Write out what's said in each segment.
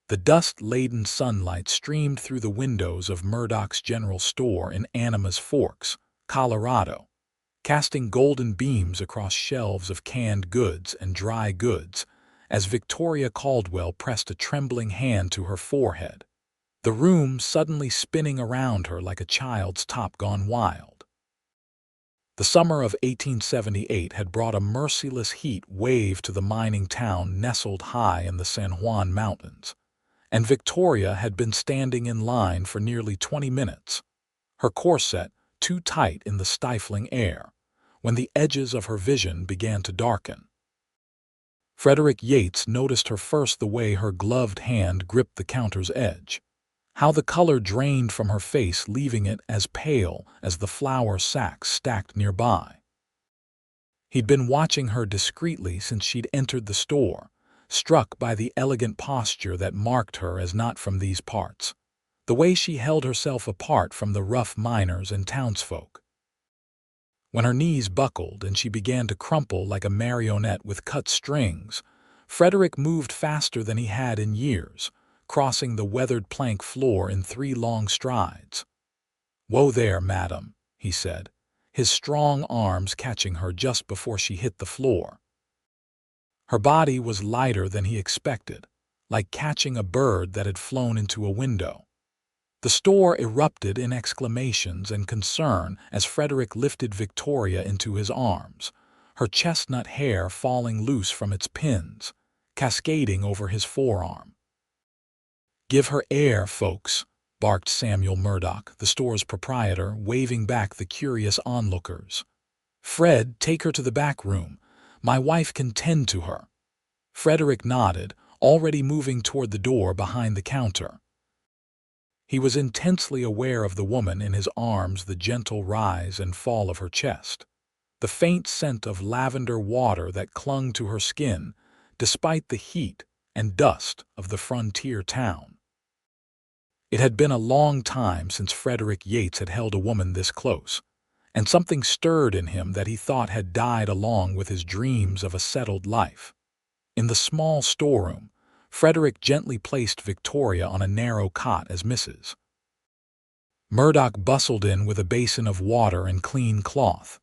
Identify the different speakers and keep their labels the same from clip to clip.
Speaker 1: The dust-laden sunlight streamed through the windows of Murdock's general store in Animas Forks, Colorado, casting golden beams across shelves of canned goods and dry goods as Victoria Caldwell pressed a trembling hand to her forehead, the room suddenly spinning around her like a child's top gone wild. The summer of 1878 had brought a merciless heat wave to the mining town nestled high in the San Juan Mountains, and Victoria had been standing in line for nearly 20 minutes, her corset too tight in the stifling air, when the edges of her vision began to darken. Frederick Yates noticed her first the way her gloved hand gripped the counter's edge, how the color drained from her face, leaving it as pale as the flour sacks stacked nearby. He'd been watching her discreetly since she'd entered the store, struck by the elegant posture that marked her as not from these parts, the way she held herself apart from the rough miners and townsfolk. When her knees buckled and she began to crumple like a marionette with cut strings, Frederick moved faster than he had in years, crossing the weathered plank floor in 3 long strides. "Whoa there, madam," he said, his strong arms catching her just before she hit the floor. Her body was lighter than he expected, like catching a bird that had flown into a window. The store erupted in exclamations and concern as Frederick lifted Victoria into his arms, her chestnut hair falling loose from its pins, cascading over his forearm. "Give her air, folks," barked Samuel Murdock, the store's proprietor, waving back the curious onlookers. "Fred, take her to the back room. My wife can tend to her." Frederick nodded, already moving toward the door behind the counter. He was intensely aware of the woman in his arms, the gentle rise and fall of her chest, the faint scent of lavender water that clung to her skin despite the heat and dust of the frontier town. It had been a long time since Frederick Yates had held a woman this close, and something stirred in him that he thought had died along with his dreams of a settled life. In the small storeroom, Frederick gently placed Victoria on a narrow cot as Mrs. Murdock bustled in with a basin of water and clean cloth.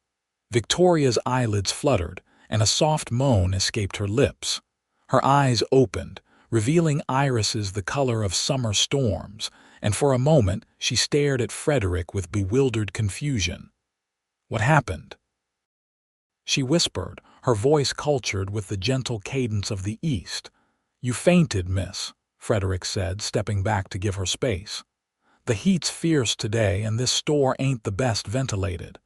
Speaker 1: Victoria's eyelids fluttered, and a soft moan escaped her lips. Her eyes opened, revealing irises the color of summer storms, and for a moment she stared at Frederick with bewildered confusion. "What happened?" she whispered, her voice cultured with the gentle cadence of the East. "You fainted, miss," Frederick said, stepping back to give her space. "The heat's fierce today, and this store ain't the best ventilated.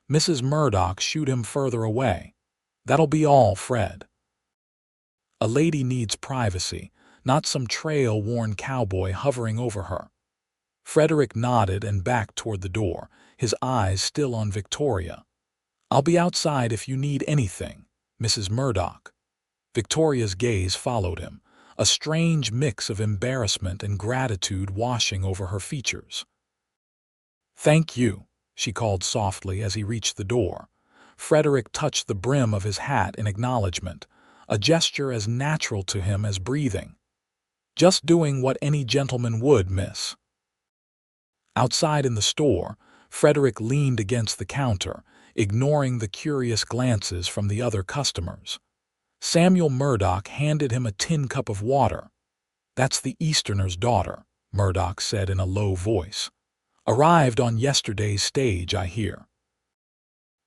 Speaker 1: Mrs. Murdock shooed him further away. That'll be all, Fred." A lady needs privacy, not some trail-worn cowboy hovering over her. Frederick nodded and backed toward the door, his eyes still on Victoria. "I'll be outside if you need anything, Mrs. Murdock." Victoria's gaze followed him, a strange mix of embarrassment and gratitude washing over her features. "Thank you," she called softly as he reached the door. Frederick touched the brim of his hat in acknowledgement, a gesture as natural to him as breathing. "Just doing what any gentleman would, miss." Outside in the store, Frederick leaned against the counter, ignoring the curious glances from the other customers. Samuel Murdock handed him a tin cup of water. "That's the Easterner's daughter," Murdock said in a low voice. "Arrived on yesterday's stage, I hear.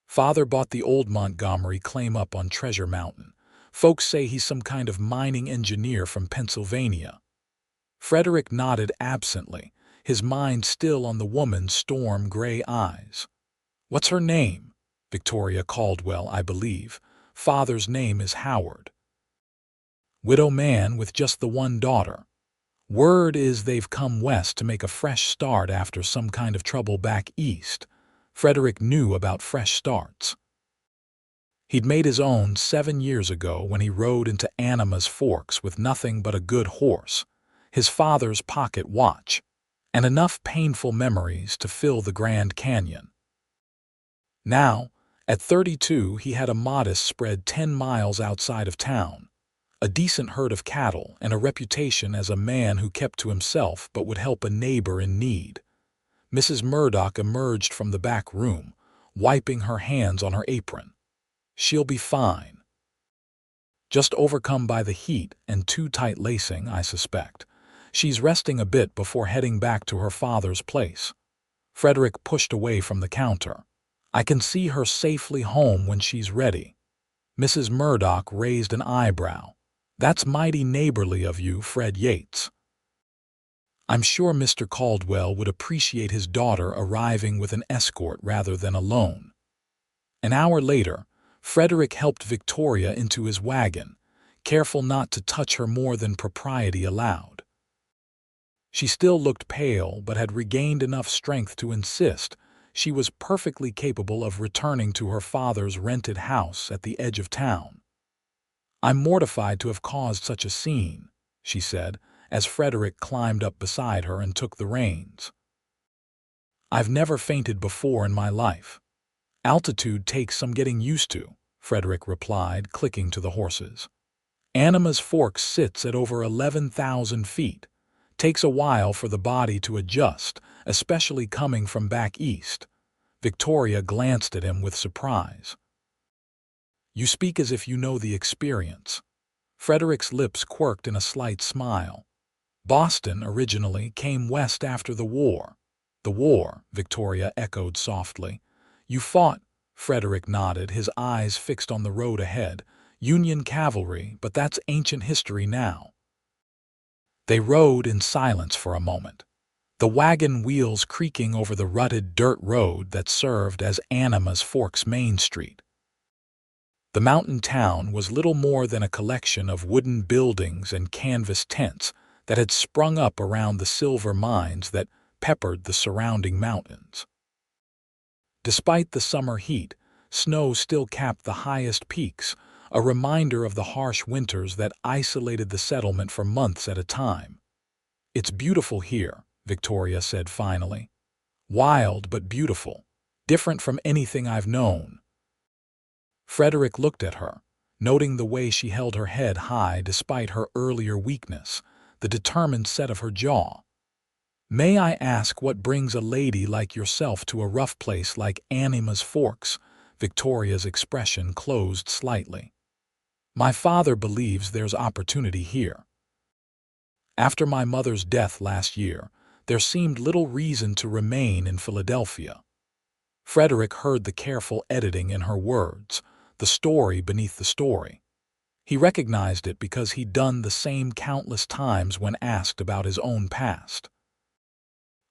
Speaker 1: Father bought the old Montgomery claim up on Treasure Mountain. Folks say he's some kind of mining engineer from Pennsylvania." Frederick nodded absently, his mind still on the woman's storm-gray eyes. "What's her name?" "Victoria Caldwell, I believe. Father's name is Howard." "Widow man with just the one daughter. Word is they've come west to make a fresh start after some kind of trouble back east." Frederick knew about fresh starts. He'd made his own 7 years ago when he rode into Animas Forks with nothing but a good horse, his father's pocket watch, and enough painful memories to fill the Grand Canyon. Now, at 32, he had a modest spread 10 miles outside of town, a decent herd of cattle, and a reputation as a man who kept to himself but would help a neighbor in need. Mrs. Murdock emerged from the back room, wiping her hands on her apron. "She'll be fine. Just overcome by the heat and too tight lacing, I suspect. She's resting a bit before heading back to her father's place." Frederick pushed away from the counter. "I can see her safely home when she's ready." Mrs. Murdock raised an eyebrow. "That's mighty neighborly of you, Fred Yates." "I'm sure Mr. Caldwell would appreciate his daughter arriving with an escort rather than alone." An hour later, Frederick helped Victoria into his wagon, careful not to touch her more than propriety allowed. She still looked pale but had regained enough strength to insist she was perfectly capable of returning to her father's rented house at the edge of town. "I'm mortified to have caused such a scene," she said, as Frederick climbed up beside her and took the reins. "I've never fainted before in my life. Altitude takes some getting used to," Frederick replied, clicking to the horses. "Animas Forks sits at over 11,000 feet. Takes a while for the body to adjust, especially coming from back east." Victoria glanced at him with surprise. "You speak as if you know the experience." Frederick's lips quirked in a slight smile. "Boston, originally, came west after the war." "The war," Victoria echoed softly. "You fought," Frederick nodded, his eyes fixed on the road ahead. "Union cavalry, but that's ancient history now." They rode in silence for a moment, the wagon wheels creaking over the rutted dirt road that served as Animas Forks Main Street. The mountain town was little more than a collection of wooden buildings and canvas tents that had sprung up around the silver mines that peppered the surrounding mountains. Despite the summer heat, snow still capped the highest peaks, a reminder of the harsh winters that isolated the settlement for months at a time. "It's beautiful here," Victoria said finally. "Wild but beautiful. Different from anything I've known." Frederick looked at her, noting the way she held her head high despite her earlier weakness, the determined set of her jaw. "May I ask what brings a lady like yourself to a rough place like Animas Forks?" Victoria's expression closed slightly. "My father believes there's opportunity here. After my mother's death last year, there seemed little reason to remain in Philadelphia." Frederick heard the careful editing in her words, the story beneath the story. He recognized it because he'd done the same countless times when asked about his own past.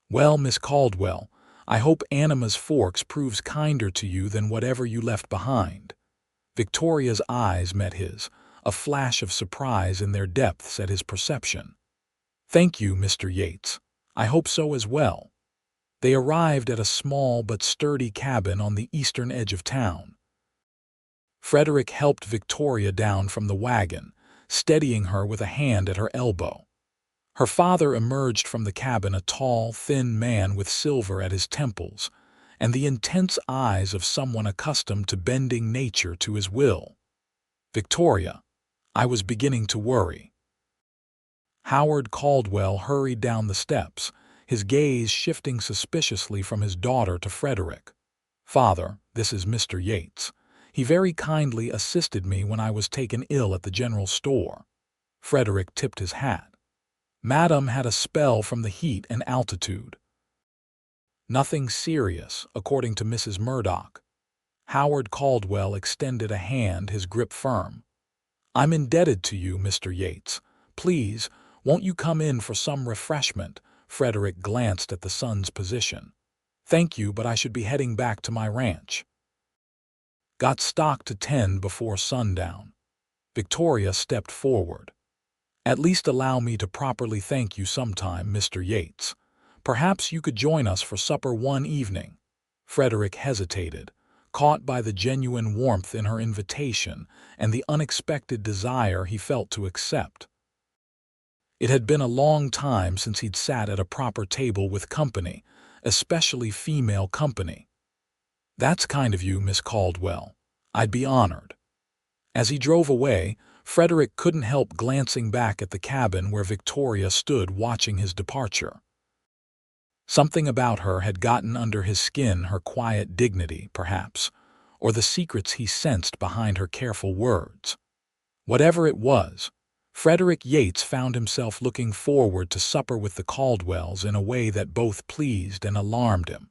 Speaker 1: "Well, Miss Caldwell, I hope Animas Forks proves kinder to you than whatever you left behind." Victoria's eyes met his, a flash of surprise in their depths at his perception. "Thank you, Mr. Yates. I hope so as well." They arrived at a small but sturdy cabin on the eastern edge of town. Frederick helped Victoria down from the wagon, steadying her with a hand at her elbow. Her father emerged from the cabin, a tall, thin man with silver at his temples, and the intense eyes of someone accustomed to bending nature to his will. "Victoria, I was beginning to worry." Howard Caldwell hurried down the steps, his gaze shifting suspiciously from his daughter to Frederick. "Father, this is Mr. Yates. He very kindly assisted me when I was taken ill at the general store." Frederick tipped his hat. "Madam had a spell from the heat and altitude." "Nothing serious, according to Mrs. Murdock." Howard Caldwell extended a hand, his grip firm. "I'm indebted to you, Mr. Yates. Please, won't you come in for some refreshment?" Frederick glanced at the son's position. "Thank you, but I should be heading back to my ranch." "Got stock to tend before sundown." Victoria stepped forward. "At least allow me to properly thank you sometime, Mr. Yates. Perhaps you could join us for supper one evening." Frederick hesitated, caught by the genuine warmth in her invitation and the unexpected desire he felt to accept. It had been a long time since he'd sat at a proper table with company, especially female company. "That's kind of you, Miss Caldwell. I'd be honored." As he drove away, Frederick couldn't help glancing back at the cabin where Victoria stood watching his departure. Something about her had gotten under his skin, her quiet dignity, perhaps, or the secrets he sensed behind her careful words. Whatever it was, Frederick Yates found himself looking forward to supper with the Caldwells in a way that both pleased and alarmed him.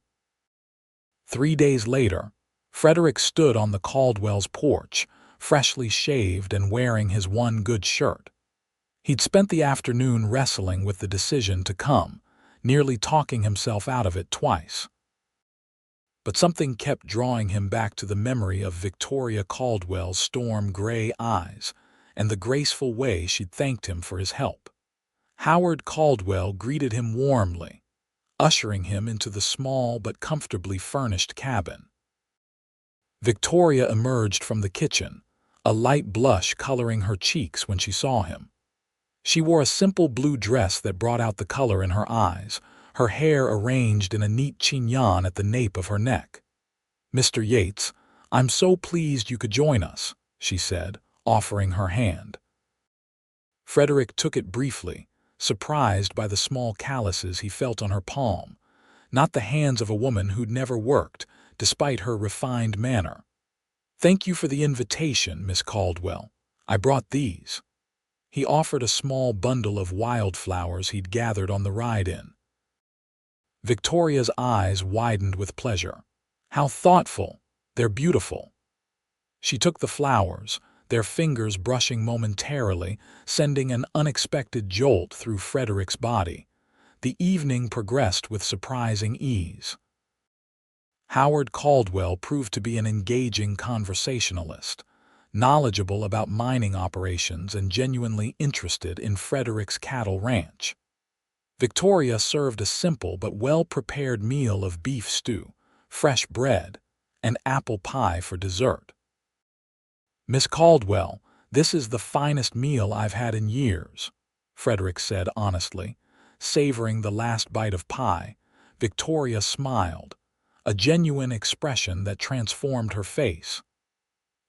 Speaker 1: 3 days later, Frederick stood on the Caldwells' porch, freshly shaved and wearing his one good shirt. He'd spent the afternoon wrestling with the decision to come, nearly talking himself out of it twice. But something kept drawing him back to the memory of Victoria Caldwell's storm-gray eyes and the graceful way she'd thanked him for his help. Howard Caldwell greeted him warmly, ushering him into the small but comfortably furnished cabin. Victoria emerged from the kitchen, a light blush coloring her cheeks when she saw him. She wore a simple blue dress that brought out the color in her eyes, her hair arranged in a neat chignon at the nape of her neck. "Mr. Yates, I'm so pleased you could join us," she said, offering her hand. Frederick took it briefly, surprised by the small calluses he felt on her palm, not the hands of a woman who'd never worked, despite her refined manner. "Thank you for the invitation, Miss Caldwell. I brought these." He offered a small bundle of wildflowers he'd gathered on the ride-in. Victoria's eyes widened with pleasure. "How thoughtful! They're beautiful." She took the flowers, their fingers brushing momentarily, sending an unexpected jolt through Frederick's body. The evening progressed with surprising ease. Howard Caldwell proved to be an engaging conversationalist, knowledgeable about mining operations and genuinely interested in Frederick's cattle ranch. Victoria served a simple but well-prepared meal of beef stew, fresh bread, and apple pie for dessert. "Miss Caldwell, this is the finest meal I've had in years," Frederick said honestly. Savoring the last bite of pie, Victoria smiled, a genuine expression that transformed her face.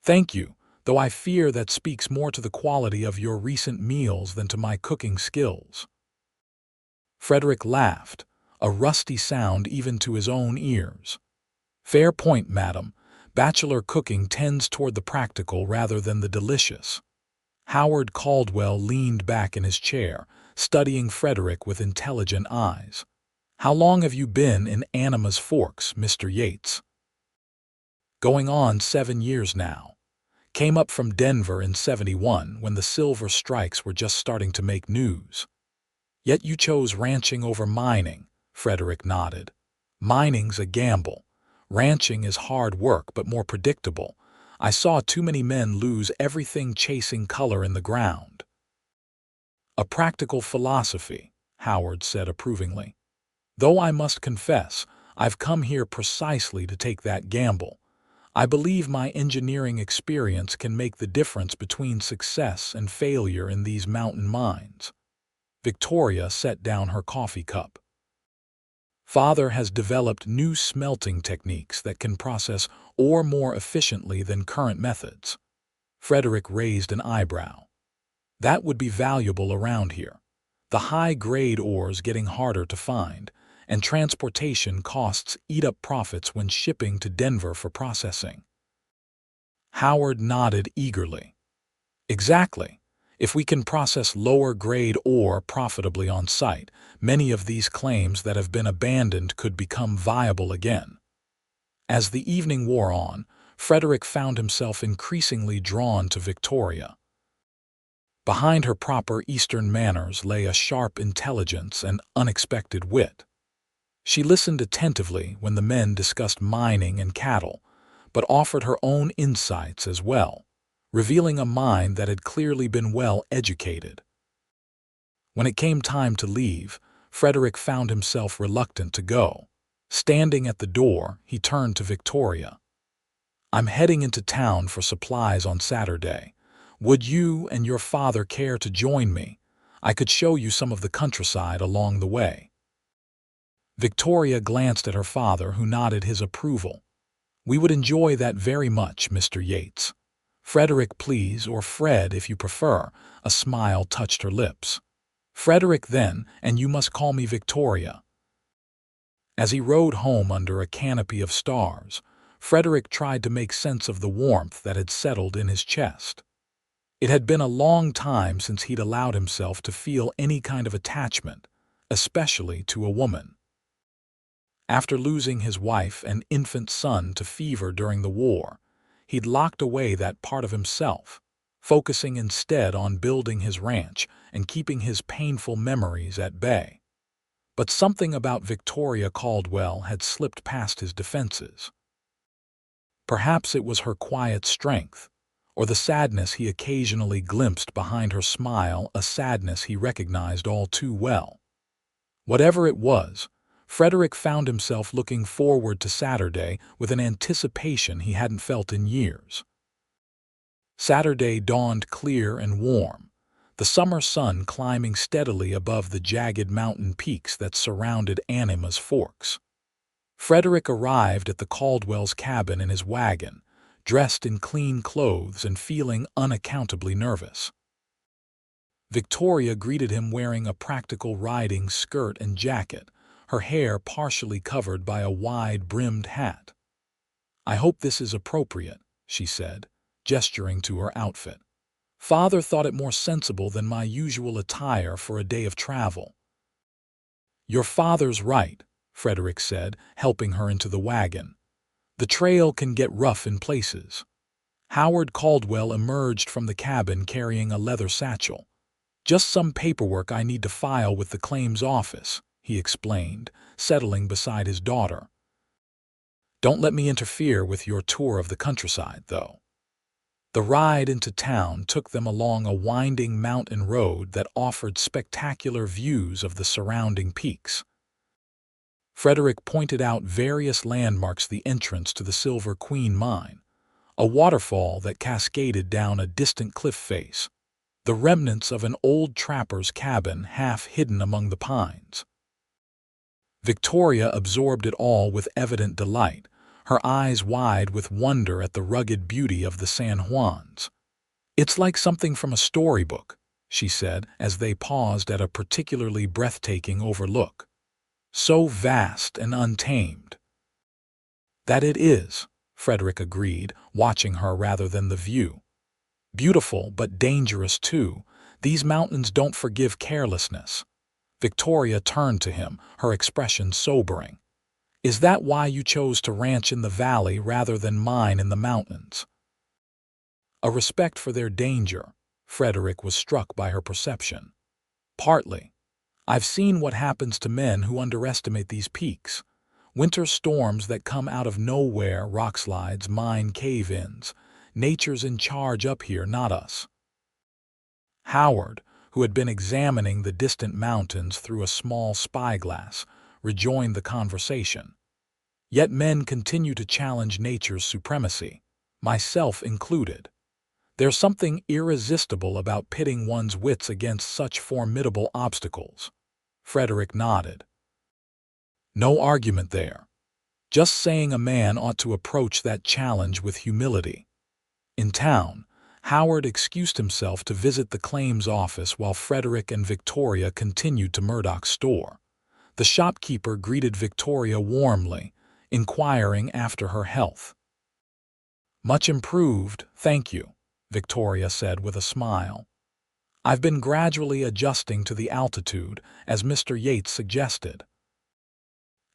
Speaker 1: "Thank you, though I fear that speaks more to the quality of your recent meals than to my cooking skills." Frederick laughed, a rusty sound even to his own ears. "Fair point, madam. Bachelor cooking tends toward the practical rather than the delicious." Howard Caldwell leaned back in his chair, studying Frederick with intelligent eyes. "How long have you been in Animas Forks, Mr. Yates?" "Going on 7 years now. Came up from Denver in '71 when the silver strikes were just starting to make news." "Yet you chose ranching over mining," Frederick nodded. "Mining's a gamble. Ranching is hard work but more predictable. I saw too many men lose everything chasing color in the ground." "A practical philosophy," Howard said approvingly. "Though I must confess, I've come here precisely to take that gamble. I believe my engineering experience can make the difference between success and failure in these mountain mines." Victoria set down her coffee cup. "Father has developed new smelting techniques that can process ore more efficiently than current methods." Frederick raised an eyebrow. "That would be valuable around here. The high-grade ores getting harder to find, and transportation costs eat up profits when shipping to Denver for processing." Howard nodded eagerly. "Exactly. If we can process lower-grade ore profitably on site, many of these claims that have been abandoned could become viable again." As the evening wore on, Frederick found himself increasingly drawn to Victoria. Behind her proper Eastern manners lay a sharp intelligence and unexpected wit. She listened attentively when the men discussed mining and cattle, but offered her own insights as well, revealing a mind that had clearly been well educated. When it came time to leave, Frederick found himself reluctant to go. Standing at the door, he turned to Victoria. "I'm heading into town for supplies on Saturday. Would you and your father care to join me? I could show you some of the countryside along the way." Victoria glanced at her father, who nodded his approval. "We would enjoy that very much, Mr. Yates." "Frederick, please, or Fred if you prefer." A smile touched her lips. "Frederick then, and you must call me Victoria." As he rode home under a canopy of stars, Frederick tried to make sense of the warmth that had settled in his chest. It had been a long time since he'd allowed himself to feel any kind of attachment, especially to a woman. After losing his wife and infant son to fever during the war, he'd locked away that part of himself, focusing instead on building his ranch and keeping his painful memories at bay. But something about Victoria Caldwell had slipped past his defenses. Perhaps it was her quiet strength, or the sadness he occasionally glimpsed behind her smile, a sadness he recognized all too well. Whatever it was, Frederick found himself looking forward to Saturday with an anticipation he hadn't felt in years. Saturday dawned clear and warm, the summer sun climbing steadily above the jagged mountain peaks that surrounded Animas Forks. Frederick arrived at the Caldwell's cabin in his wagon, dressed in clean clothes and feeling unaccountably nervous. Victoria greeted him wearing a practical riding skirt and jacket, her hair partially covered by a wide-brimmed hat. "I hope this is appropriate," she said, gesturing to her outfit. "Father thought it more sensible than my usual attire for a day of travel." "Your father's right," Frederick said, helping her into the wagon. "The trail can get rough in places." Howard Caldwell emerged from the cabin carrying a leather satchel. "Just some paperwork I need to file with the claims office," he explained, settling beside his daughter. "Don't let me interfere with your tour of the countryside, though." The ride into town took them along a winding mountain road that offered spectacular views of the surrounding peaks. Frederick pointed out various landmarks: the entrance to the Silver Queen mine, a waterfall that cascaded down a distant cliff face, the remnants of an old trapper's cabin half hidden among the pines. Victoria absorbed it all with evident delight, her eyes wide with wonder at the rugged beauty of the San Juans. "It's like something from a storybook," she said as they paused at a particularly breathtaking overlook. "So vast and untamed." "That it is," Frederick agreed, watching her rather than the view. "Beautiful but dangerous too. These mountains don't forgive carelessness." Victoria turned to him, her expression sobering. "Is that why you chose to ranch in the valley rather than mine in the mountains?" A respect for their danger, Frederick was struck by her perception. "Partly. I've seen what happens to men who underestimate these peaks. Winter storms that come out of nowhere, rockslides, mine cave-ins. Nature's in charge up here, not us." Howard, who had been examining the distant mountains through a small spyglass, rejoined the conversation. "Yet men continue to challenge nature's supremacy, myself included. There's something irresistible about pitting one's wits against such formidable obstacles." Frederick nodded. "No argument there. Just saying a man ought to approach that challenge with humility." In town, Howard excused himself to visit the claims office while Frederick and Victoria continued to Murdock's store. The shopkeeper greeted Victoria warmly, inquiring after her health. "Much improved, thank you," Victoria said with a smile. "I've been gradually adjusting to the altitude, as Mr. Yates suggested."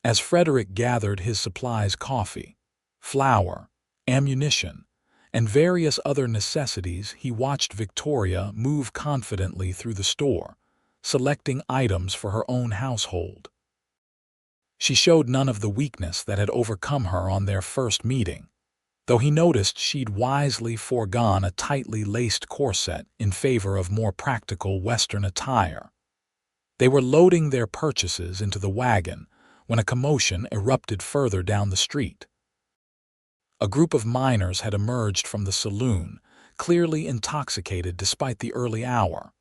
Speaker 1: As Frederick gathered his supplies, coffee, flour, ammunition, and various other necessities, he watched Victoria move confidently through the store, selecting items for her own household. She showed none of the weakness that had overcome her on their first meeting, though he noticed she'd wisely foregone a tightly laced corset in favor of more practical Western attire. They were loading their purchases into the wagon when a commotion erupted further down the street. A group of miners had emerged from the saloon, clearly intoxicated despite the early hour.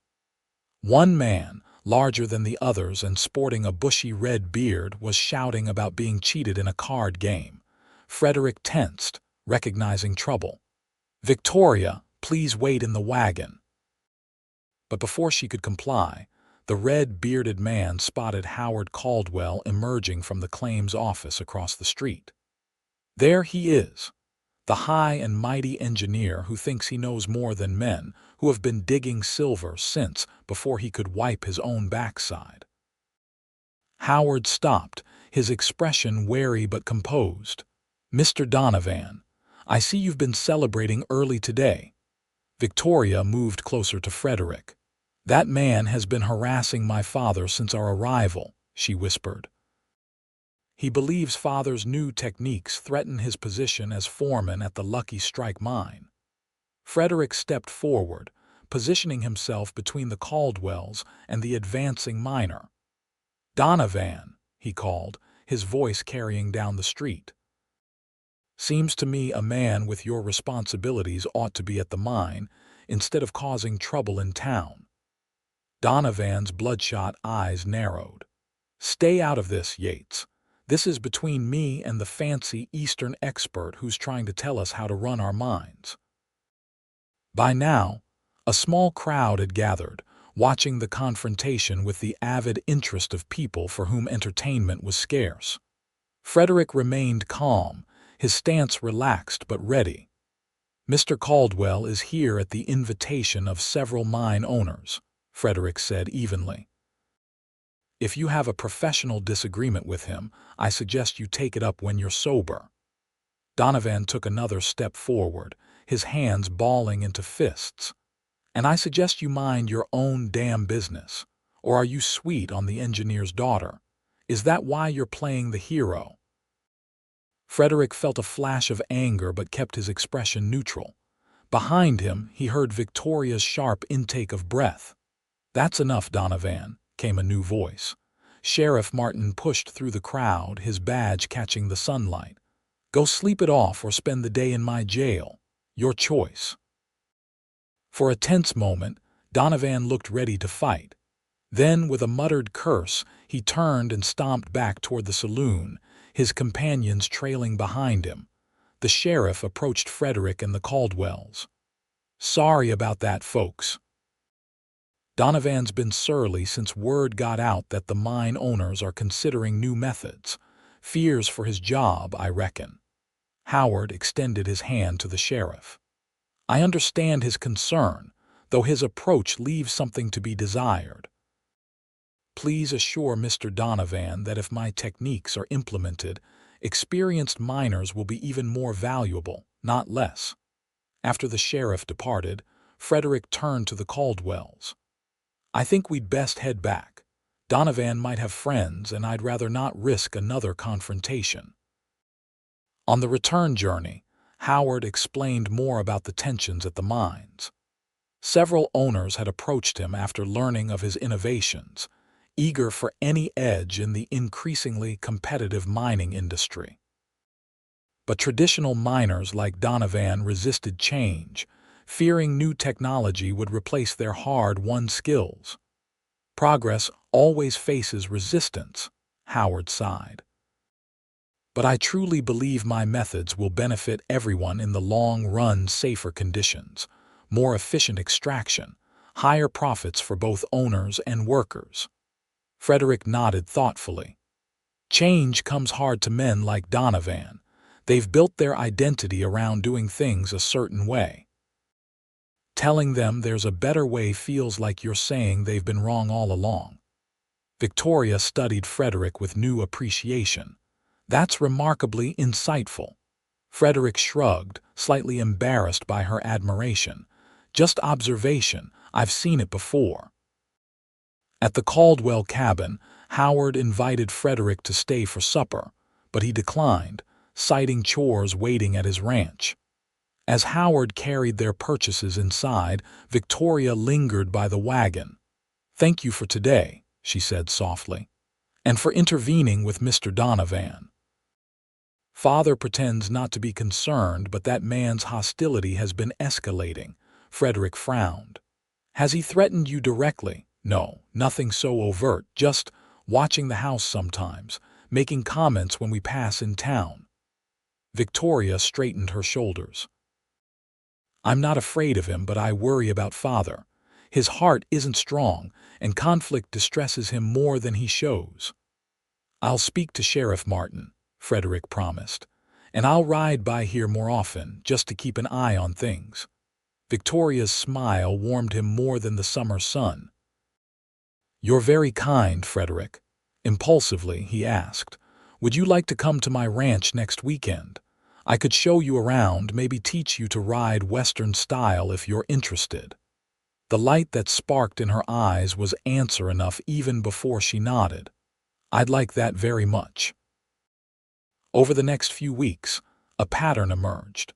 Speaker 1: One man, larger than the others and sporting a bushy red beard, was shouting about being cheated in a card game. Frederick tensed, recognizing trouble. "Victoria, please wait in the wagon." But before she could comply, the red-bearded man spotted Howard Caldwell emerging from the claims office across the street. There he is, the high and mighty engineer who thinks he knows more than men who have been digging silver since before he could wipe his own backside. Howard stopped, his expression wary but composed. "Mr. Donovan, I see you've been celebrating early today." Victoria moved closer to Frederick. "That man has been harassing my father since our arrival," she whispered. "He believes father's new techniques threaten his position as foreman at the Lucky Strike mine." Frederick stepped forward, positioning himself between the Caldwells and the advancing miner. "Donovan," he called, his voice carrying down the street. "Seems to me a man with your responsibilities ought to be at the mine instead of causing trouble in town." Donovan's bloodshot eyes narrowed. "Stay out of this, Yates. This is between me and the fancy Eastern expert who's trying to tell us how to run our mines." By now, a small crowd had gathered, watching the confrontation with the avid interest of people for whom entertainment was scarce. Frederick remained calm, his stance relaxed but ready. "Mr. Caldwell is here at the invitation of several mine owners," Frederick said evenly. "If you have a professional disagreement with him, I suggest you take it up when you're sober." Donovan took another step forward, his hands balling into fists. "And I suggest you mind your own damn business. Or are you sweet on the engineer's daughter? Is that why you're playing the hero?" Frederick felt a flash of anger but kept his expression neutral. Behind him, he heard Victoria's sharp intake of breath. "That's enough, Donovan," came a new voice. Sheriff Martin pushed through the crowd, his badge catching the sunlight. "Go sleep it off or spend the day in my jail. Your choice." For a tense moment, Donovan looked ready to fight. Then, with a muttered curse, he turned and stomped back toward the saloon, his companions trailing behind him. The sheriff approached Frederick and the Caldwells. "Sorry about that, folks. Donovan's been surly since word got out that the mine owners are considering new methods. Fears for his job, I reckon." Howard extended his hand to the sheriff. "I understand his concern, though his approach leaves something to be desired. Please assure Mr. Donovan that if my techniques are implemented, experienced miners will be even more valuable, not less." After the sheriff departed, Frederick turned to the Caldwells. "I think we'd best head back. Donovan might have friends, and I'd rather not risk another confrontation." On the return journey, Howard explained more about the tensions at the mines. Several owners had approached him after learning of his innovations, eager for any edge in the increasingly competitive mining industry. But traditional miners like Donovan resisted change, fearing new technology would replace their hard-won skills. "Progress always faces resistance," Howard sighed. "But I truly believe my methods will benefit everyone in the long run. Safer conditions, more efficient extraction, higher profits for both owners and workers." Frederick nodded thoughtfully. "Change comes hard to men like Donovan. They've built their identity around doing things a certain way. Telling them there's a better way feels like you're saying they've been wrong all along." Victoria studied Frederick with new appreciation. "That's remarkably insightful." Frederick shrugged, slightly embarrassed by her admiration. "Just observation, I've seen it before." At the Caldwell cabin, Howard invited Frederick to stay for supper, but he declined, citing chores waiting at his ranch. As Howard carried their purchases inside, Victoria lingered by the wagon. "Thank you for today," she said softly, "and for intervening with Mr. Donovan. Father pretends not to be concerned, but that man's hostility has been escalating." Frederick frowned. "Has he threatened you directly?" "No, nothing so overt, just watching the house sometimes, making comments when we pass in town." Victoria straightened her shoulders. I'm not afraid of him, but I worry about Father. His heart isn't strong, and conflict distresses him more than he shows. I'll speak to Sheriff Martin, Frederick promised, and I'll ride by here more often just to keep an eye on things. Victoria's smile warmed him more than the summer sun. You're very kind, Frederick. Impulsively, he asked, would you like to come to my ranch next weekend? I could show you around, maybe teach you to ride Western style if you're interested. The light that sparked in her eyes was answer enough even before she nodded. I'd like that very much. Over the next few weeks, a pattern emerged.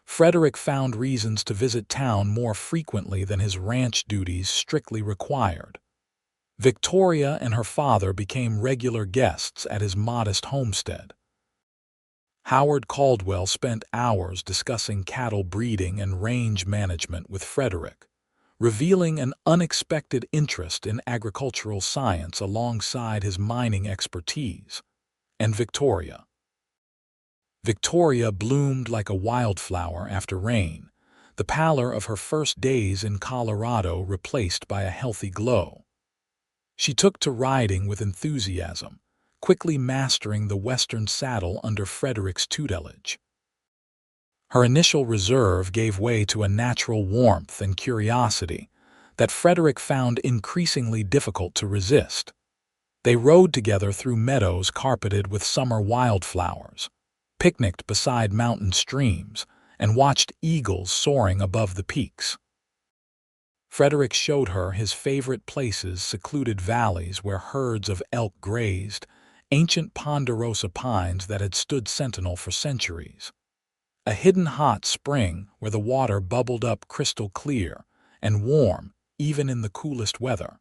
Speaker 1: Frederick found reasons to visit town more frequently than his ranch duties strictly required. Victoria and her father became regular guests at his modest homestead. Howard Caldwell spent hours discussing cattle breeding and range management with Frederick, revealing an unexpected interest in agricultural science alongside his mining expertise. And Victoria. Victoria bloomed like a wildflower after rain, the pallor of her first days in Colorado replaced by a healthy glow. She took to riding with enthusiasm, quickly mastering the Western saddle under Frederick's tutelage. Her initial reserve gave way to a natural warmth and curiosity that Frederick found increasingly difficult to resist. They rode together through meadows carpeted with summer wildflowers, picnicked beside mountain streams, and watched eagles soaring above the peaks. Frederick showed her his favorite places, secluded valleys where herds of elk grazed, ancient ponderosa pines that had stood sentinel for centuries, a hidden hot spring where the water bubbled up crystal clear and warm even in the coolest weather.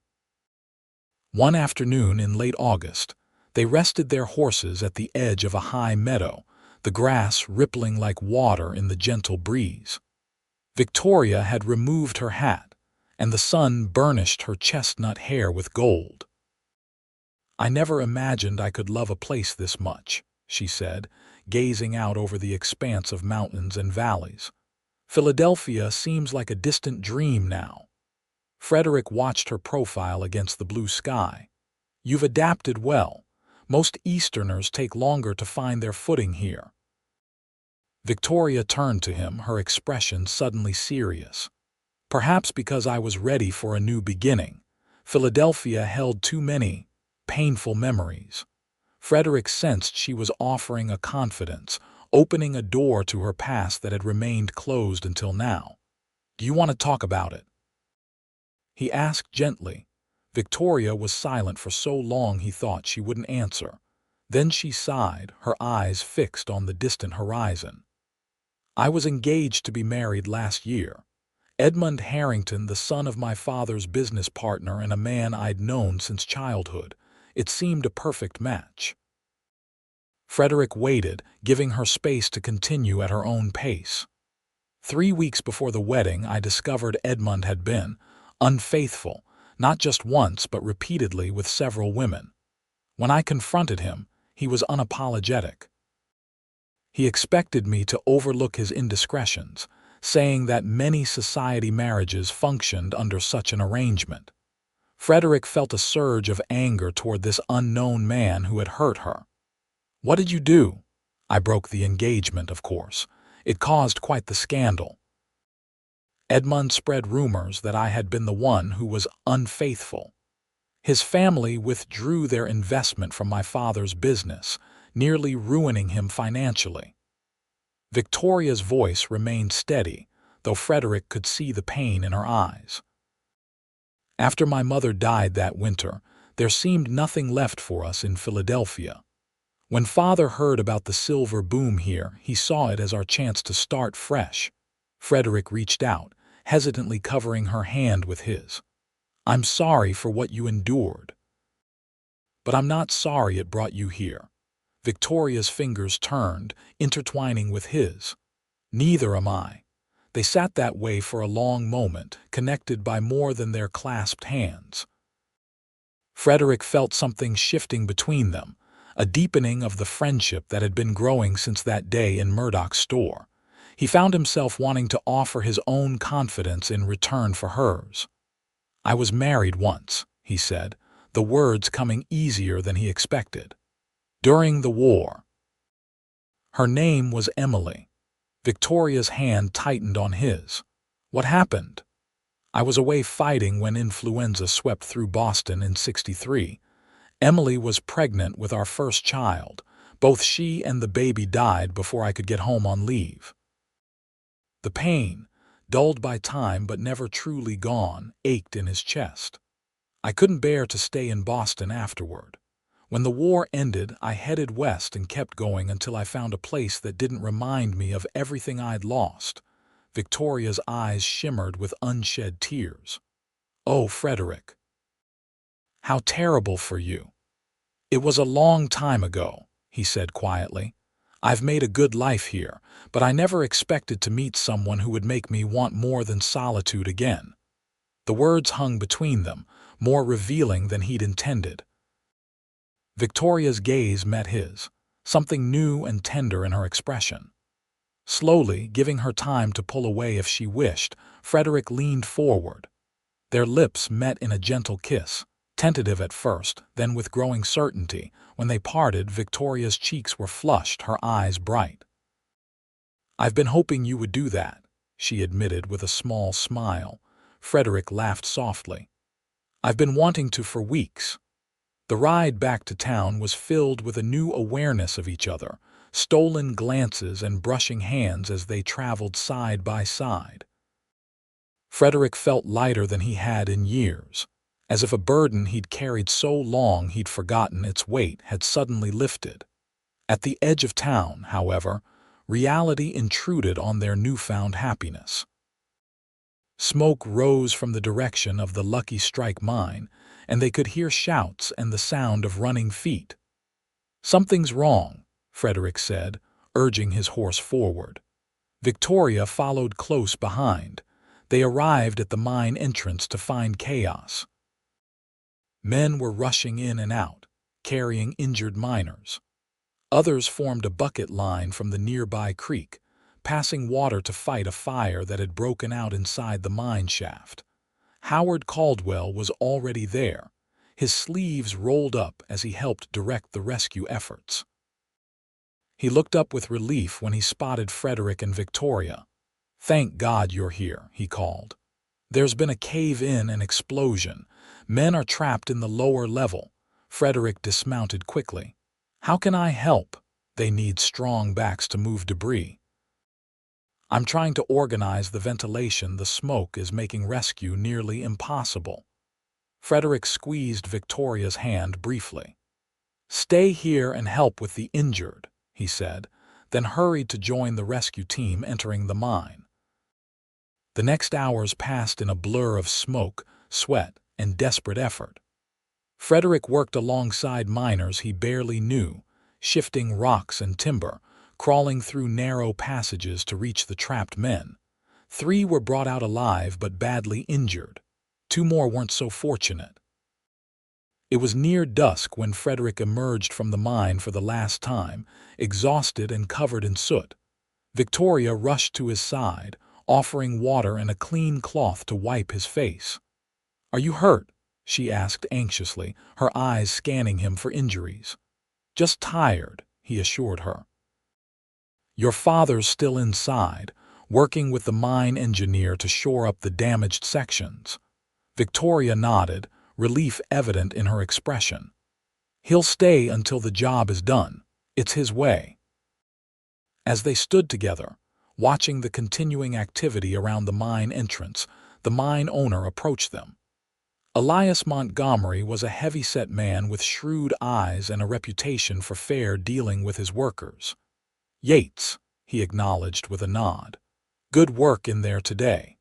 Speaker 1: One afternoon in late August, they rested their horses at the edge of a high meadow, the grass rippling like water in the gentle breeze. Victoria had removed her hat, and the sun burnished her chestnut hair with gold. I never imagined I could love a place this much, she said, gazing out over the expanse of mountains and valleys. Philadelphia seems like a distant dream now. Frederick watched her profile against the blue sky. You've adapted well. Most Easterners take longer to find their footing here. Victoria turned to him, her expression suddenly serious. Perhaps because I was ready for a new beginning. Philadelphia held too many painful memories. Frederick sensed she was offering a confidence, opening a door to her past that had remained closed until now. Do you want to talk about it? He asked gently. Victoria was silent for so long he thought she wouldn't answer. Then she sighed, her eyes fixed on the distant horizon. I was engaged to be married last year. Edmund Harrington, the son of my father's business partner and a man I'd known since childhood. It seemed a perfect match. Frederick waited, giving her space to continue at her own pace. 3 weeks before the wedding, I discovered Edmund had been unfaithful, not just once but repeatedly with several women. When I confronted him, he was unapologetic. He expected me to overlook his indiscretions, saying that many society marriages functioned under such an arrangement. Frederick felt a surge of anger toward this unknown man who had hurt her. What did you do? I broke the engagement, of course. It caused quite the scandal. Edmund spread rumors that I had been the one who was unfaithful. His family withdrew their investment from my father's business, nearly ruining him financially. Victoria's voice remained steady, though Frederick could see the pain in her eyes. After my mother died that winter, there seemed nothing left for us in Philadelphia. When Father heard about the silver boom here, he saw it as our chance to start fresh. Frederick reached out, hesitantly covering her hand with his. I'm sorry for what you endured. But I'm not sorry it brought you here. Victoria's fingers turned, intertwining with his. Neither am I. They sat that way for a long moment, connected by more than their clasped hands. Frederick felt something shifting between them, a deepening of the friendship that had been growing since that day in Murdock's store. He found himself wanting to offer his own confidence in return for hers. "I was married once," he said, the words coming easier than he expected. "During the war." Her name was Emily. Victoria's hand tightened on his. "What happened?" "I was away fighting when influenza swept through Boston in '63. Emily was pregnant with our first child. Both she and the baby died before I could get home on leave." The pain, dulled by time but never truly gone, ached in his chest. "I couldn't bear to stay in Boston afterward. When the war ended, I headed west and kept going until I found a place that didn't remind me of everything I'd lost." Victoria's eyes shimmered with unshed tears. "Oh, Frederick. How terrible for you." "It was a long time ago," he said quietly. "I've made a good life here, but I never expected to meet someone who would make me want more than solitude again." The words hung between them, more revealing than he'd intended. Victoria's gaze met his, something new and tender in her expression. Slowly, giving her time to pull away if she wished, Frederick leaned forward. Their lips met in a gentle kiss, tentative at first, then with growing certainty. When they parted, Victoria's cheeks were flushed, her eyes bright. "I've been hoping you would do that," she admitted with a small smile. Frederick laughed softly. "I've been wanting to for weeks." The ride back to town was filled with a new awareness of each other, stolen glances and brushing hands as they traveled side by side. Frederick felt lighter than he had in years, as if a burden he'd carried so long he'd forgotten its weight had suddenly lifted. At the edge of town, however, reality intruded on their newfound happiness. Smoke rose from the direction of the Lucky Strike mine, and they could hear shouts and the sound of running feet. "Something's wrong," Frederick said, urging his horse forward. Victoria followed close behind. They arrived at the mine entrance to find chaos. Men were rushing in and out, carrying injured miners. Others formed a bucket line from the nearby creek, passing water to fight a fire that had broken out inside the mine shaft. Howard Caldwell was already there, his sleeves rolled up as he helped direct the rescue efforts. He looked up with relief when he spotted Frederick and Victoria. "Thank God you're here," he called. "There's been a cave-in and explosion. Men are trapped in the lower level." Frederick dismounted quickly. "How can I help?" "They need strong backs to move debris." "I'm trying to organize the ventilation. The smoke is making rescue nearly impossible." Frederick squeezed Victoria's hand briefly. "Stay here and help with the injured," he said, then hurried to join the rescue team entering the mine. The next hours passed in a blur of smoke, sweat, and desperate effort. Frederick worked alongside miners he barely knew, shifting rocks and timber, crawling through narrow passages to reach the trapped men. 3 were brought out alive but badly injured. 2 more weren't so fortunate. It was near dusk when Frederick emerged from the mine for the last time, exhausted and covered in soot. Victoria rushed to his side, offering water and a clean cloth to wipe his face. "Are you hurt?" she asked anxiously, her eyes scanning him for injuries. "Just tired," he assured her. "Your father's still inside, working with the mine engineer to shore up the damaged sections." Victoria nodded, relief evident in her expression. "He'll stay until the job is done. It's his way." As they stood together, watching the continuing activity around the mine entrance, the mine owner approached them. Elias Montgomery was a heavy-set man with shrewd eyes and a reputation for fair dealing with his workers. "Yates," he acknowledged with a nod. "Good work in there today."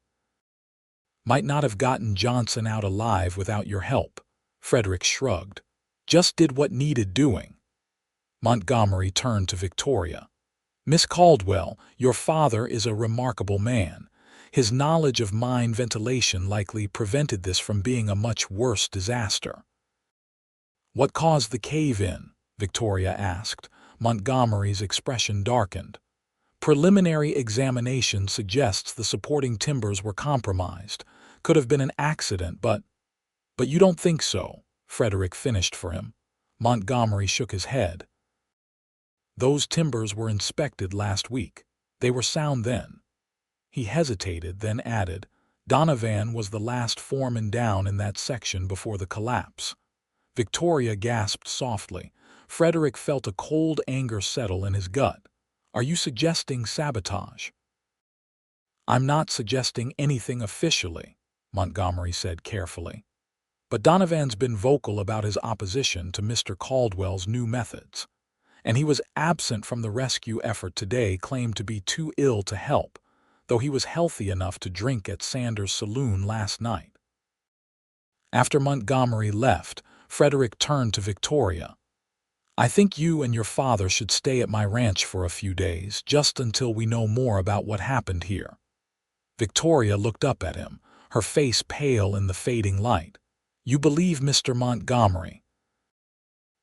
Speaker 1: "Might not have gotten Johnson out alive without your help," Frederick shrugged. "Just did what needed doing." Montgomery turned to Victoria. "Miss Caldwell, your father is a remarkable man. His knowledge of mine ventilation likely prevented this from being a much worse disaster." "What caused the cave-in?" Victoria asked. Montgomery's expression darkened. Preliminary examination suggests the supporting timbers were compromised. Could have been an accident, but you don't think so, Frederick finished for him. Montgomery shook his head. Those timbers were inspected last week. They were sound then. He hesitated, then added, Donovan was the last foreman down in that section before the collapse. Victoria gasped softly. Frederick felt a cold anger settle in his gut. Are you suggesting sabotage? I'm not suggesting anything officially, Montgomery said carefully. But Donovan's been vocal about his opposition to Mr. Caldwell's new methods. And he was absent from the rescue effort today, claimed to be too ill to help, though he was healthy enough to drink at Sanders' saloon last night. After Montgomery left, Frederick turned to Victoria. I think you and your father should stay at my ranch for a few days, just until we know more about what happened here. Victoria looked up at him, her face pale in the fading light. You believe, Mr. Montgomery,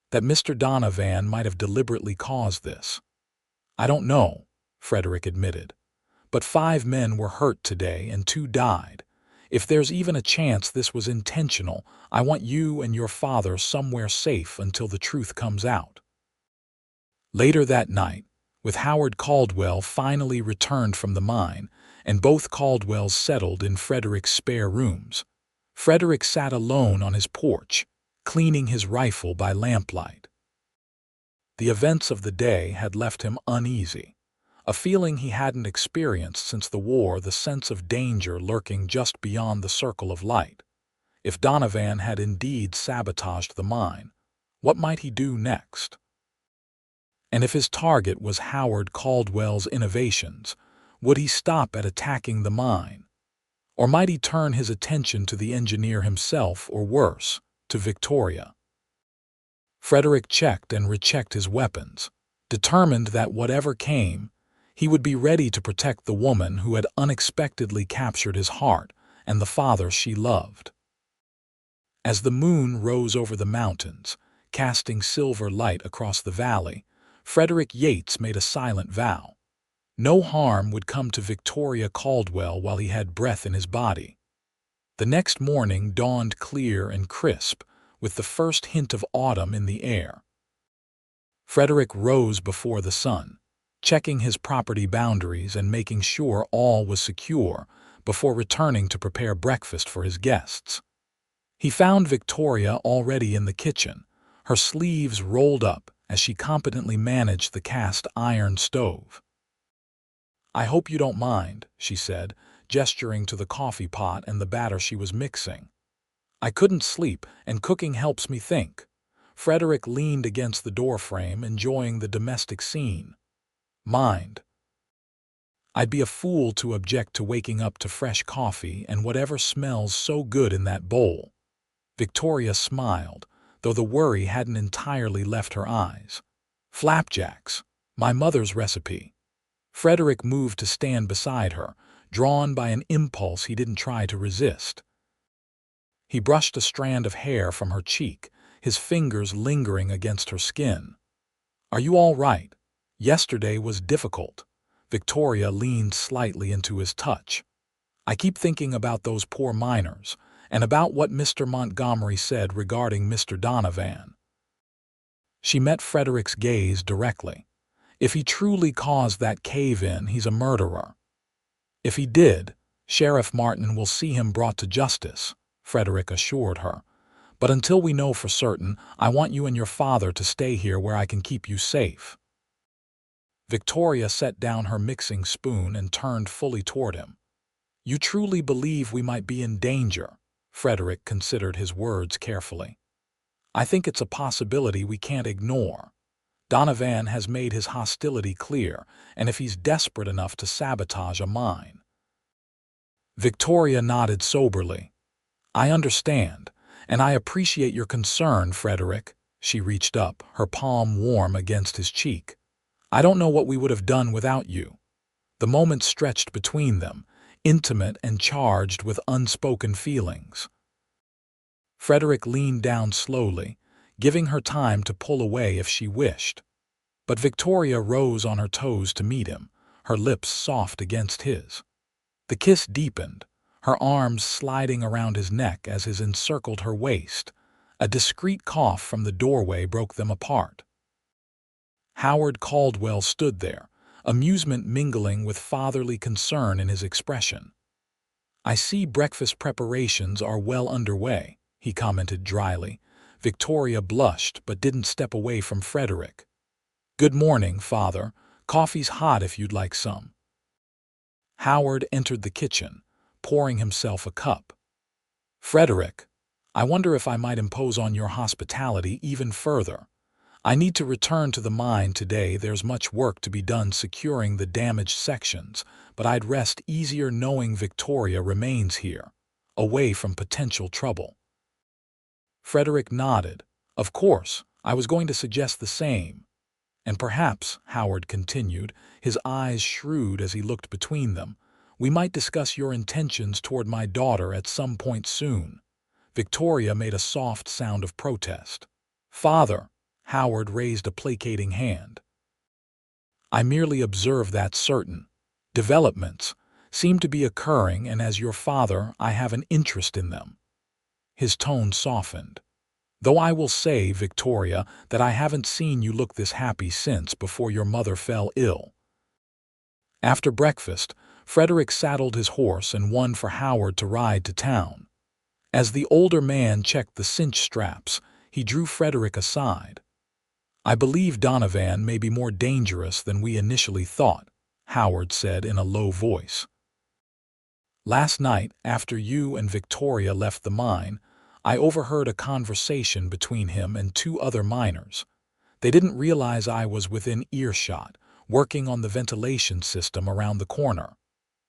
Speaker 1: that Mr. Donovan might have deliberately caused this? I don't know, Frederick admitted. But 5 men were hurt today and 2 died. If there's even a chance this was intentional, I want you and your father somewhere safe until the truth comes out. Later that night, with Howard Caldwell finally returned from the mine, and both Caldwells settled in Frederick's spare rooms, Frederick sat alone on his porch, cleaning his rifle by lamplight. The events of the day had left him uneasy. A feeling he hadn't experienced since the war, the sense of danger lurking just beyond the circle of light. If Donovan had indeed sabotaged the mine, what might he do next? And if his target was Howard Caldwell's innovations, would he stop at attacking the mine? Or might he turn his attention to the engineer himself, or worse, to Victoria? Frederick checked and rechecked his weapons, determined that whatever came, he would be ready to protect the woman who had unexpectedly captured his heart and the father she loved. As the moon rose over the mountains, casting silver light across the valley, Frederick Yates made a silent vow. No harm would come to Victoria Caldwell while he had breath in his body. The next morning dawned clear and crisp, with the first hint of autumn in the air. Frederick rose before the sun, checking his property boundaries and making sure all was secure before returning to prepare breakfast for his guests. He found Victoria already in the kitchen, her sleeves rolled up as she competently managed the cast iron stove. I hope you don't mind, she said, gesturing to the coffee pot and the batter she was mixing. I couldn't sleep, and cooking helps me think. Frederick leaned against the doorframe, enjoying the domestic scene. Mind. I'd be a fool to object to waking up to fresh coffee and whatever smells so good in that bowl. Victoria smiled, though the worry hadn't entirely left her eyes. Flapjacks, my mother's recipe. Frederick moved to stand beside her, drawn by an impulse he didn't try to resist. He brushed a strand of hair from her cheek, his fingers lingering against her skin. Are you all right? Yesterday was difficult. Victoria leaned slightly into his touch. I keep thinking about those poor miners, and about what Mr. Montgomery said regarding Mr. Donovan. She met Frederick's gaze directly. If he truly caused that cave-in, he's a murderer. If he did, Sheriff Martin will see him brought to justice, Frederick assured her. But until we know for certain, I want you and your father to stay here where I can keep you safe. Victoria set down her mixing spoon and turned fully toward him. You truly believe we might be in danger? Frederick considered his words carefully. I think it's a possibility we can't ignore. Donovan has made his hostility clear, and if he's desperate enough to sabotage a mine. Victoria nodded soberly. I understand, and I appreciate your concern, Frederick. She reached up, her palm warm against his cheek. I don't know what we would have done without you. The moment stretched between them, intimate and charged with unspoken feelings. Frederick leaned down slowly, giving her time to pull away if she wished. But Victoria rose on her toes to meet him, her lips soft against his. The kiss deepened, her arms sliding around his neck as his encircled her waist. A discreet cough from the doorway broke them apart. Howard Caldwell stood there, amusement mingling with fatherly concern in his expression. "I see breakfast preparations are well underway," he commented dryly. Victoria blushed but didn't step away from Frederick. "Good morning, Father. Coffee's hot if you'd like some." Howard entered the kitchen, pouring himself a cup. "Frederick, I wonder if I might impose on your hospitality even further. I need to return to the mine today. There's much work to be done securing the damaged sections, but I'd rest easier knowing Victoria remains here, away from potential trouble." Frederick nodded. "Of course, I was going to suggest the same. And perhaps," Howard continued, his eyes shrewd as he looked between them, "we might discuss your intentions toward my daughter at some point soon." Victoria made a soft sound of protest. "Father," Howard raised a placating hand. "I merely observe that certain developments seem to be occurring, and as your father, I have an interest in them." His tone softened. "Though I will say, Victoria, that I haven't seen you look this happy since before your mother fell ill." After breakfast, Frederick saddled his horse and won for Howard to ride to town. As the older man checked the cinch straps, he drew Frederick aside. "I believe Donovan may be more dangerous than we initially thought," Howard said in a low voice. "Last night, after you and Victoria left the mine, I overheard a conversation between him and two other miners. They didn't realize I was within earshot, working on the ventilation system around the corner."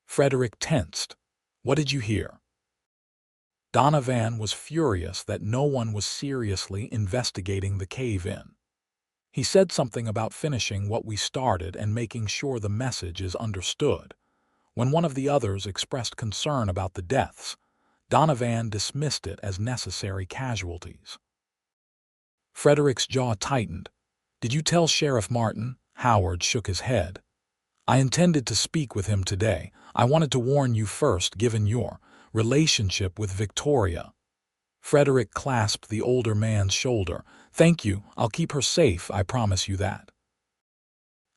Speaker 1: Frederick tensed. "What did you hear?" Donovan was furious that no one was seriously investigating the cave-in. "He said something about finishing what we started and making sure the message is understood. When one of the others expressed concern about the deaths, Donovan dismissed it as necessary casualties." Frederick's jaw tightened. "Did you tell Sheriff Martin?" Howard shook his head. "I intended to speak with him today. I wanted to warn you first, given your relationship with Victoria." Frederick clasped the older man's shoulder. "Thank you. I'll keep her safe, I promise you that."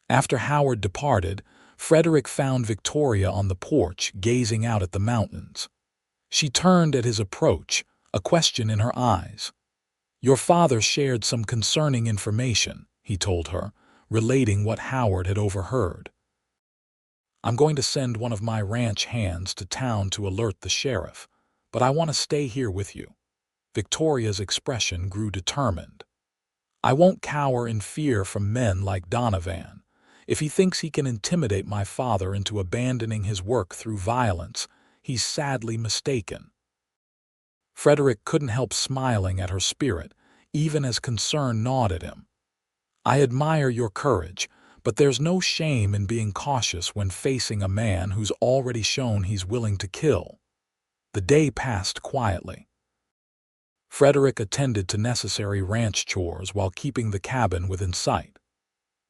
Speaker 1: After Howard departed, Frederick found Victoria on the porch, gazing out at the mountains. She turned at his approach, a question in her eyes. "Your father shared some concerning information," he told her, relating what Howard had overheard. "I'm going to send one of my ranch hands to town to alert the sheriff, but I want to stay here with you." Victoria's expression grew determined. "I won't cower in fear from men like Donovan. If he thinks he can intimidate my father into abandoning his work through violence, he's sadly mistaken." Frederick couldn't help smiling at her spirit, even as concern gnawed at him. "I admire your courage, but there's no shame in being cautious when facing a man who's already shown he's willing to kill." The day passed quietly. Frederick attended to necessary ranch chores while keeping the cabin within sight.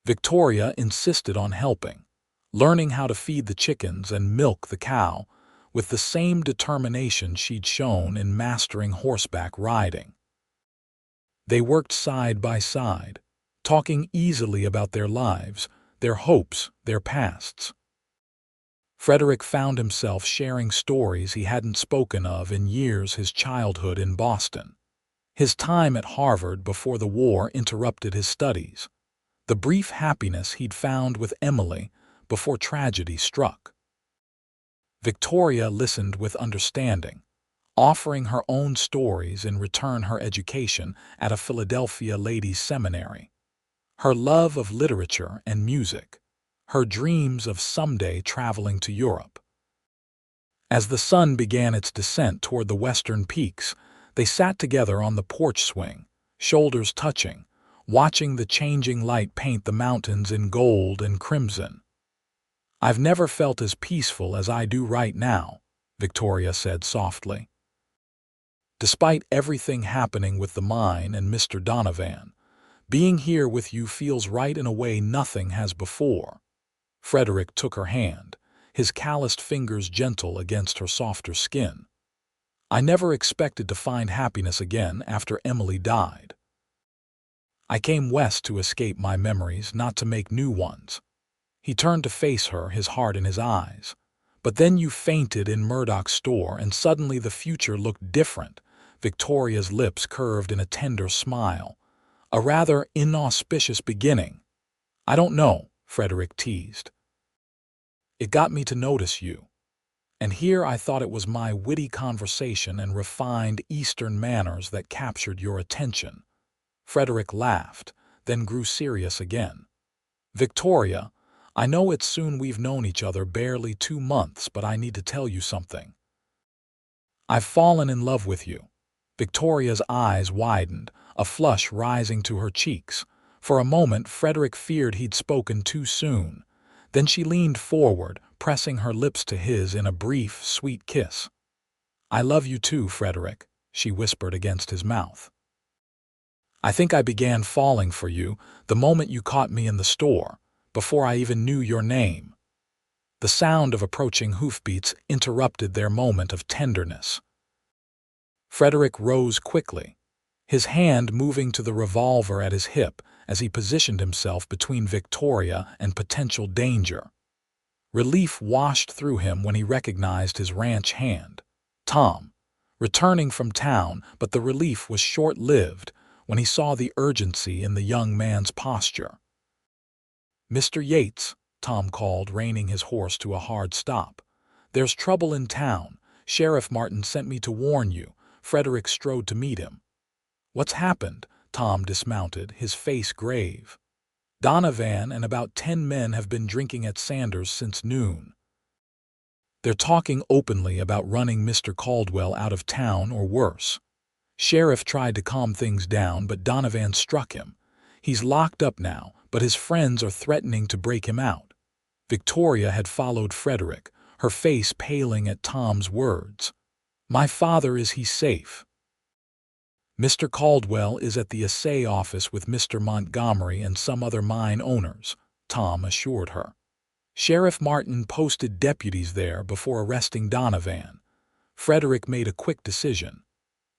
Speaker 1: Victoria insisted on helping, learning how to feed the chickens and milk the cow, with the same determination she'd shown in mastering horseback riding. They worked side by side, talking easily about their lives, their hopes, their pasts. Frederick found himself sharing stories he hadn't spoken of in years: his childhood in Boston, his time at Harvard before the war interrupted his studies, the brief happiness he'd found with Emily before tragedy struck. Victoria listened with understanding, offering her own stories in return: her education at a Philadelphia ladies' seminary, her love of literature and music, her dreams of someday traveling to Europe. As the sun began its descent toward the western peaks, they sat together on the porch swing, shoulders touching, watching the changing light paint the mountains in gold and crimson. "I've never felt as peaceful as I do right now," Victoria said softly. "Despite everything happening with the mine and Mr. Donovan, being here with you feels right in a way nothing has before." Frederick took her hand, his calloused fingers gentle against her softer skin. "I never expected to find happiness again after Emily died. I came west to escape my memories, not to make new ones." He turned to face her, his heart in his eyes. "But then you fainted in Murdock's store, and suddenly the future looked different." Victoria's lips curved in a tender smile. "A rather inauspicious beginning." "I don't know," Frederick teased. "It got me to notice you. And here I thought it was my witty conversation and refined Eastern manners that captured your attention." Frederick laughed, then grew serious again. "Victoria, I know it's soon, we've known each other barely 2 months, but I need to tell you something. I've fallen in love with you." Victoria's eyes widened, a flush rising to her cheeks. For a moment, Frederick feared he'd spoken too soon. Then she leaned forward, pressing her lips to his in a brief, sweet kiss. "I love you too, Frederick," she whispered against his mouth. "I think I began falling for you the moment you caught me in the store, before I even knew your name." The sound of approaching hoofbeats interrupted their moment of tenderness. Frederick rose quickly, his hand moving to the revolver at his hip as he positioned himself between Victoria and potential danger. Relief washed through him when he recognized his ranch hand, Tom, returning from town, but the relief was short-lived when he saw the urgency in the young man's posture. "Mr. Yates," Tom called, reining his horse to a hard stop. "There's trouble in town. Sheriff Martin sent me to warn you." Frederick strode to meet him. "What's happened?" Tom dismounted, his face grave. "Donovan and about 10 men have been drinking at Sanders since noon. They're talking openly about running Mr. Caldwell out of town or worse. Sheriff tried to calm things down, but Donovan struck him. He's locked up now, but his friends are threatening to break him out." Victoria had followed Frederick, her face paling at Tom's words. "My father, is he safe?" "Mr. Caldwell is at the assay office with Mr. Montgomery and some other mine owners," Tom assured her. "Sheriff Martin posted deputies there before arresting Donovan." Frederick made a quick decision.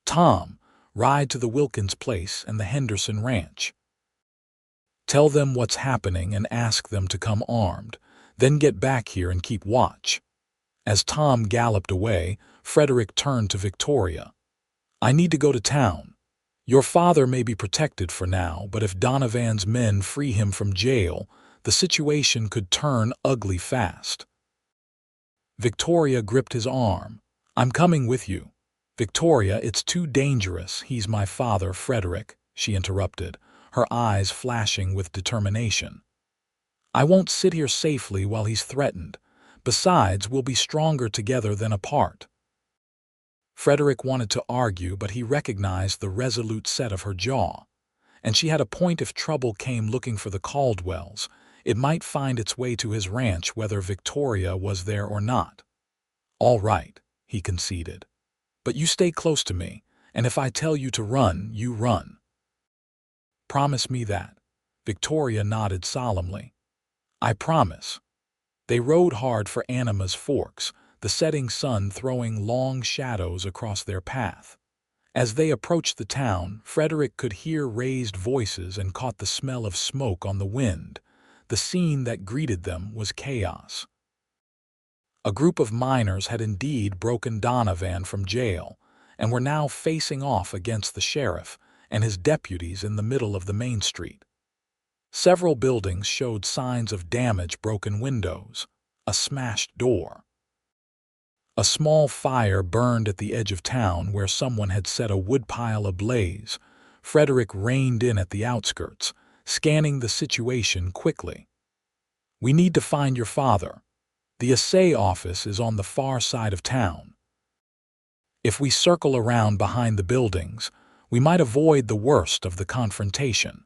Speaker 1: "Tom, ride to the Wilkins place and the Henderson Ranch. Tell them what's happening and ask them to come armed. Then get back here and keep watch." As Tom galloped away, Frederick turned to Victoria. "I need to go to town. Your father may be protected for now, but if Donovan's men free him from jail, the situation could turn ugly fast." Victoria gripped his arm. "I'm coming with you." "Victoria, it's too dangerous. He's my father, Frederick," she interrupted, her eyes flashing with determination. "I won't sit here safely while he's threatened. Besides, we'll be stronger together than apart." Frederick wanted to argue, but he recognized the resolute set of her jaw. And she had a point: if trouble came looking for the Caldwells, it might find its way to his ranch whether Victoria was there or not. "All right," he conceded. "But you stay close to me, and if I tell you to run, you run. Promise me that." Victoria nodded solemnly. "I promise." They rode hard for Animas Forks, the setting sun throwing long shadows across their path. As they approached the town, Frederick could hear raised voices and caught the smell of smoke on the wind. The scene that greeted them was chaos. A group of miners had indeed broken Donovan from jail, and were now facing off against the sheriff and his deputies in the middle of the main street. Several buildings showed signs of damage: broken windows, a smashed door. A small fire burned at the edge of town where someone had set a woodpile ablaze. Frederick reined in at the outskirts, scanning the situation quickly. "We need to find your father. The assay office is on the far side of town. If we circle around behind the buildings, we might avoid the worst of the confrontation."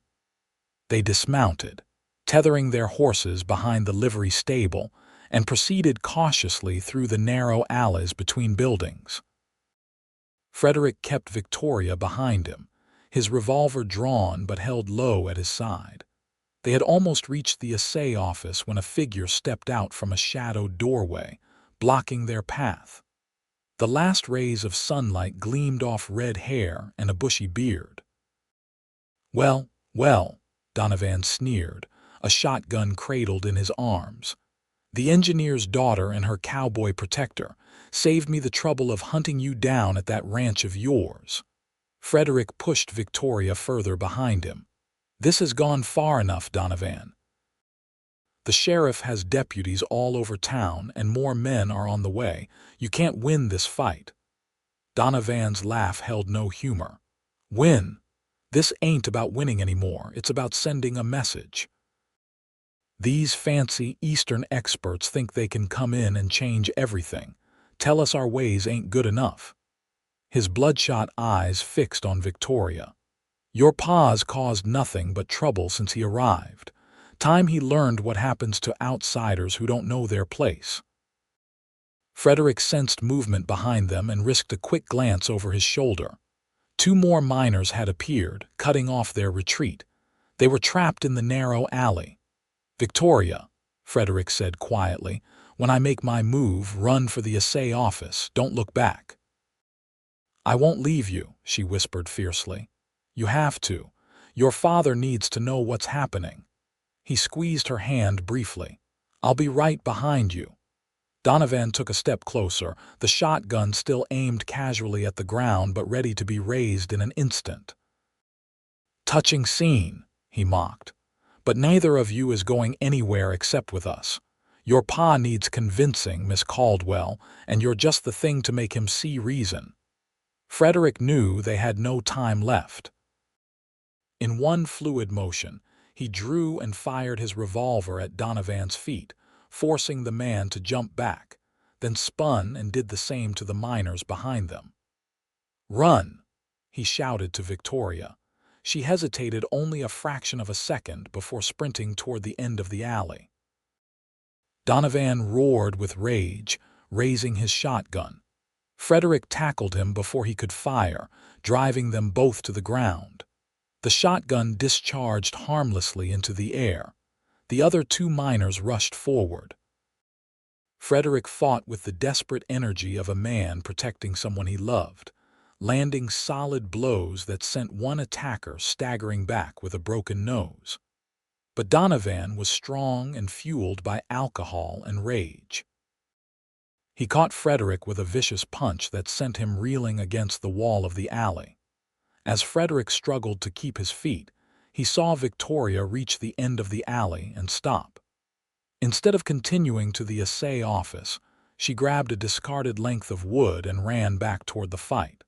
Speaker 1: They dismounted, tethering their horses behind the livery stable, and proceeded cautiously through the narrow alleys between buildings. Frederick kept Victoria behind him, his revolver drawn but held low at his side. They had almost reached the assay office when a figure stepped out from a shadowed doorway, blocking their path. The last rays of sunlight gleamed off red hair and a bushy beard. "Well, well," Donovan sneered, a shotgun cradled in his arms. "The engineer's daughter and her cowboy protector saved me the trouble of hunting you down at that ranch of yours." Frederick pushed Victoria further behind him. "This has gone far enough, Donovan. The sheriff has deputies all over town and more men are on the way. You can't win this fight." Donovan's laugh held no humor. "Win? This ain't about winning anymore. It's about sending a message. These fancy Eastern experts think they can come in and change everything. Tell us our ways ain't good enough." His bloodshot eyes fixed on Victoria. "Your pa's caused nothing but trouble since he arrived. Time he learned what happens to outsiders who don't know their place." Frederick sensed movement behind them and risked a quick glance over his shoulder. 2 more miners had appeared, cutting off their retreat. They were trapped in the narrow alley. "Victoria," Frederick said quietly, "when I make my move, run for the assay office. Don't look back." "I won't leave you," she whispered fiercely. "You have to. Your father needs to know what's happening." He squeezed her hand briefly. "I'll be right behind you." Donovan took a step closer, the shotgun still aimed casually at the ground but ready to be raised in an instant. "Touching scene," he mocked. "But neither of you is going anywhere except with us. Your pa needs convincing, Miss Caldwell, and you're just the thing to make him see reason." Frederick knew they had no time left. In one fluid motion, he drew and fired his revolver at Donovan's feet, forcing the man to jump back, then spun and did the same to the miners behind them. "Run!" he shouted to Victoria. She hesitated only a fraction of a second before sprinting toward the end of the alley. Donovan roared with rage, raising his shotgun. Frederick tackled him before he could fire, driving them both to the ground. The shotgun discharged harmlessly into the air. The other 2 miners rushed forward. Frederick fought with the desperate energy of a man protecting someone he loved, landing solid blows that sent one attacker staggering back with a broken nose. But Donovan was strong and fueled by alcohol and rage. He caught Frederick with a vicious punch that sent him reeling against the wall of the alley. As Frederick struggled to keep his feet, he saw Victoria reach the end of the alley and stop. Instead of continuing to the assay office, she grabbed a discarded length of wood and ran back toward the fight.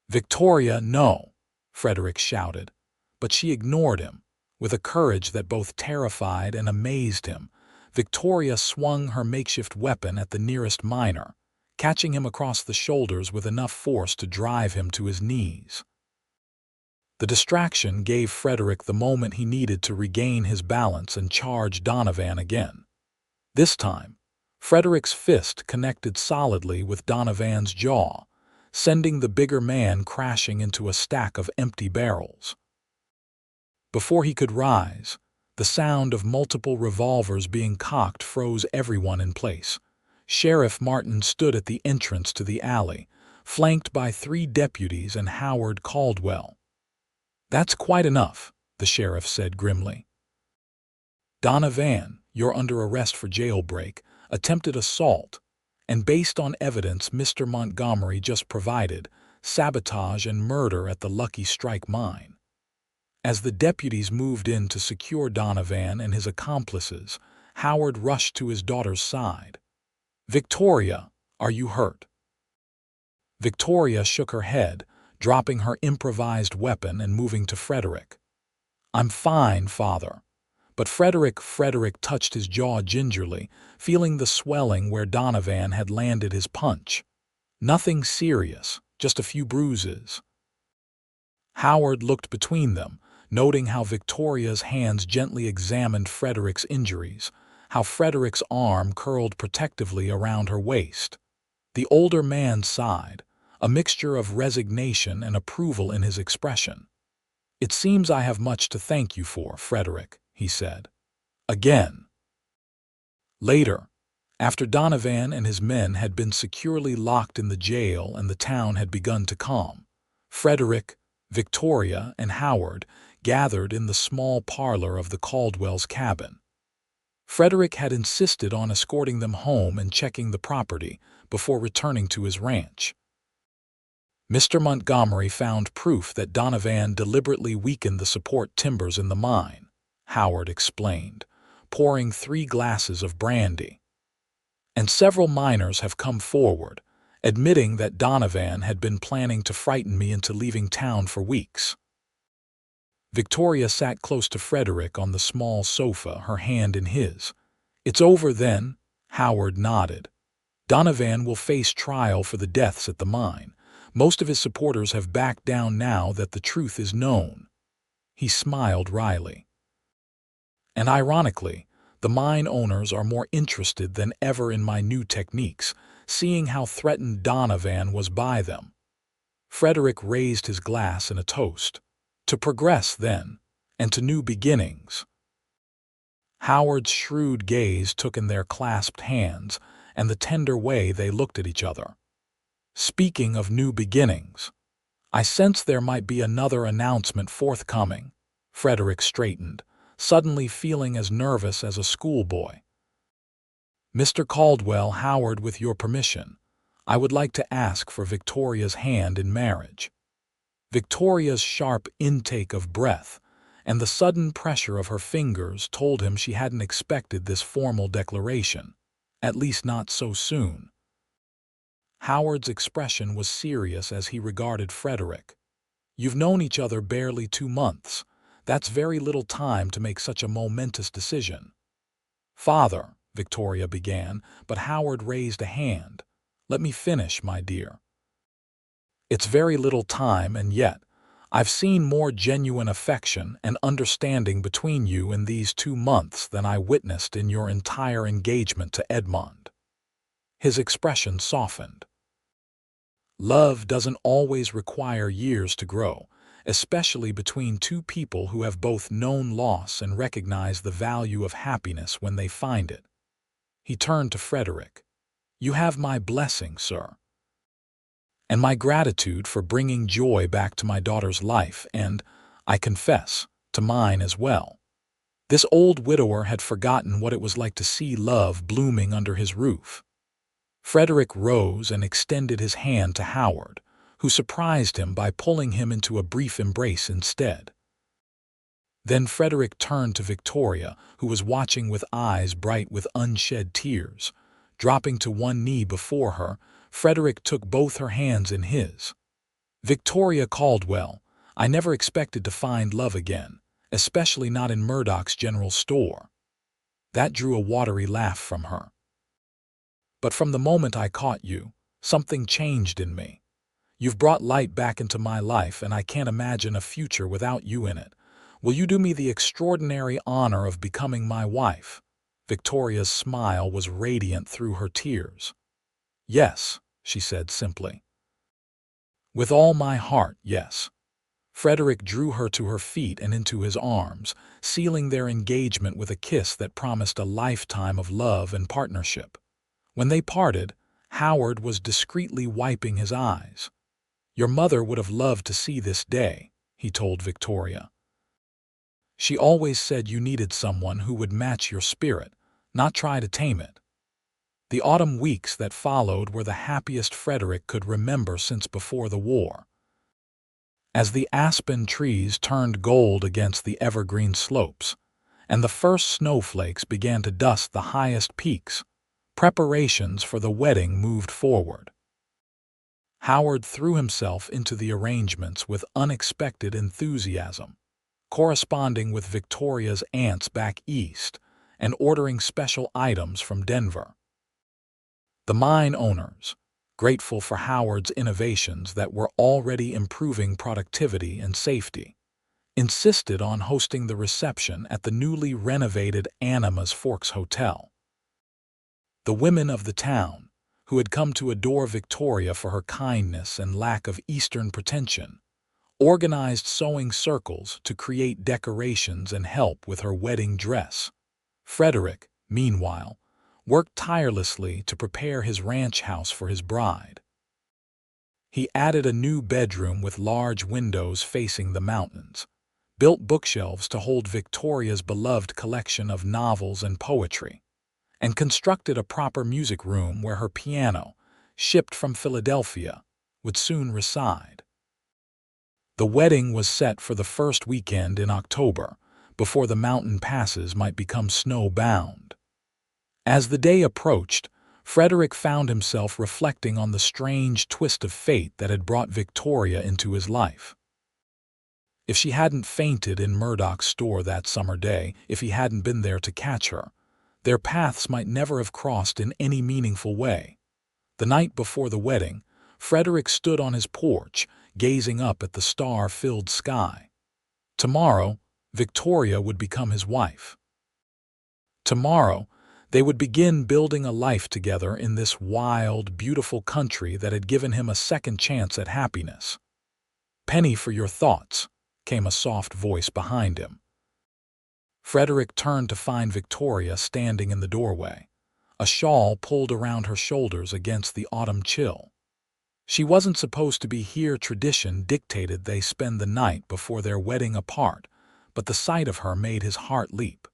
Speaker 1: "Victoria, no!" Frederick shouted, but she ignored him. With a courage that both terrified and amazed him, Victoria swung her makeshift weapon at the nearest miner, catching him across the shoulders with enough force to drive him to his knees. The distraction gave Frederick the moment he needed to regain his balance and charge Donovan again. This time, Frederick's fist connected solidly with Donovan's jaw, sending the bigger man crashing into a stack of empty barrels. Before he could rise, the sound of multiple revolvers being cocked froze everyone in place. Sheriff Martin stood at the entrance to the alley, flanked by 3 deputies and Howard Caldwell. "That's quite enough," the sheriff said grimly. "Donovan, you're under arrest for jailbreak, attempted assault, and based on evidence Mr. Montgomery just provided, sabotage and murder at the Lucky Strike mine." As the deputies moved in to secure Donovan and his accomplices, Howard rushed to his daughter's side. "Victoria, are you hurt?" Victoria shook her head, dropping her improvised weapon and moving to Frederick. "I'm fine, Father." But Frederick touched his jaw gingerly, feeling the swelling where Donovan had landed his punch. "Nothing serious, just a few bruises." Howard looked between them, noting how Victoria's hands gently examined Frederick's injuries, how Frederick's arm curled protectively around her waist. The older man sighed, a mixture of resignation and approval in his expression. "It seems I have much to thank you for, Frederick," he said. Again. Later, after Donovan and his men had been securely locked in the jail and the town had begun to calm, Frederick, Victoria, and Howard gathered in the small parlor of the Caldwell's cabin. Frederick had insisted on escorting them home and checking the property before returning to his ranch. Mr. Montgomery found proof that Donovan deliberately weakened the support timbers in the mine, Howard explained, pouring 3 glasses of brandy. And several miners have come forward, admitting that Donovan had been planning to frighten me into leaving town for weeks. Victoria sat close to Frederick on the small sofa, her hand in his. "It's over then," Howard nodded. "Donovan will face trial for the deaths at the mine. Most of his supporters have backed down now that the truth is known." He smiled wryly. "And ironically, the mine owners are more interested than ever in my new techniques, seeing how threatened Donovan was by them." Frederick raised his glass in a toast. "To progress, then, and to new beginnings." Howard's shrewd gaze took in their clasped hands and the tender way they looked at each other. "Speaking of new beginnings, I sense there might be another announcement forthcoming." Frederick straightened, suddenly feeling as nervous as a schoolboy. "Mr. Caldwell, Howard, with your permission, I would like to ask for Victoria's hand in marriage." Victoria's sharp intake of breath and the sudden pressure of her fingers told him she hadn't expected this formal declaration, at least not so soon. Howard's expression was serious as he regarded Frederick. "You've known each other barely 2 months. That's very little time to make such a momentous decision." "Father," Victoria began, but Howard raised a hand. "Let me finish, my dear. It's very little time, and yet I've seen more genuine affection and understanding between you in these 2 months than I witnessed in your entire engagement to Edmond." His expression softened. "Love doesn't always require years to grow, especially between 2 people who have both known loss and recognize the value of happiness when they find it." He turned to Frederick. "You have my blessing, sir, and my gratitude for bringing joy back to my daughter's life and, I confess, to mine as well." This old widower had forgotten what it was like to see love blooming under his roof. Frederick rose and extended his hand to Howard, who surprised him by pulling him into a brief embrace instead. Then Frederick turned to Victoria, who was watching with eyes bright with unshed tears. Dropping to one knee before her, Frederick took both her hands in his. "Victoria Caldwell, I never expected to find love again, especially not in Murdock's general store." That drew a watery laugh from her. "But from the moment I caught you, something changed in me. You've brought light back into my life, and I can't imagine a future without you in it. Will you do me the extraordinary honor of becoming my wife?" Victoria's smile was radiant through her tears. "Yes," she said simply. "With all my heart, yes." Frederick drew her to her feet and into his arms, sealing their engagement with a kiss that promised a lifetime of love and partnership. When they parted, Howard was discreetly wiping his eyes. "Your mother would have loved to see this day," he told Victoria. "She always said you needed someone who would match your spirit, not try to tame it." The autumn weeks that followed were the happiest Frederick could remember since before the war. As the aspen trees turned gold against the evergreen slopes, and the first snowflakes began to dust the highest peaks, preparations for the wedding moved forward. Howard threw himself into the arrangements with unexpected enthusiasm, corresponding with Victoria's aunts back east and ordering special items from Denver. The mine owners, grateful for Howard's innovations that were already improving productivity and safety, insisted on hosting the reception at the newly renovated Animas Forks Hotel. The women of the town, who had come to adore Victoria for her kindness and lack of Eastern pretension, organized sewing circles to create decorations and help with her wedding dress. Frederick, meanwhile, worked tirelessly to prepare his ranch house for his bride. He added a new bedroom with large windows facing the mountains, built bookshelves to hold Victoria's beloved collection of novels and poetry, and constructed a proper music room where her piano, shipped from Philadelphia, would soon reside. The wedding was set for the first weekend in October, before the mountain passes might become snow-bound. As the day approached, Frederick found himself reflecting on the strange twist of fate that had brought Victoria into his life. If she hadn't fainted in Murdock's store that summer day, if he hadn't been there to catch her, their paths might never have crossed in any meaningful way. The night before the wedding, Frederick stood on his porch, gazing up at the star-filled sky. Tomorrow, Victoria would become his wife. Tomorrow, they would begin building a life together in this wild, beautiful country that had given him a second chance at happiness. "Penny for your thoughts," came a soft voice behind him. Frederick turned to find Victoria standing in the doorway, a shawl pulled around her shoulders against the autumn chill. She wasn't supposed to be here. Tradition dictated they spend the night before their wedding apart, but the sight of her made his heart leap.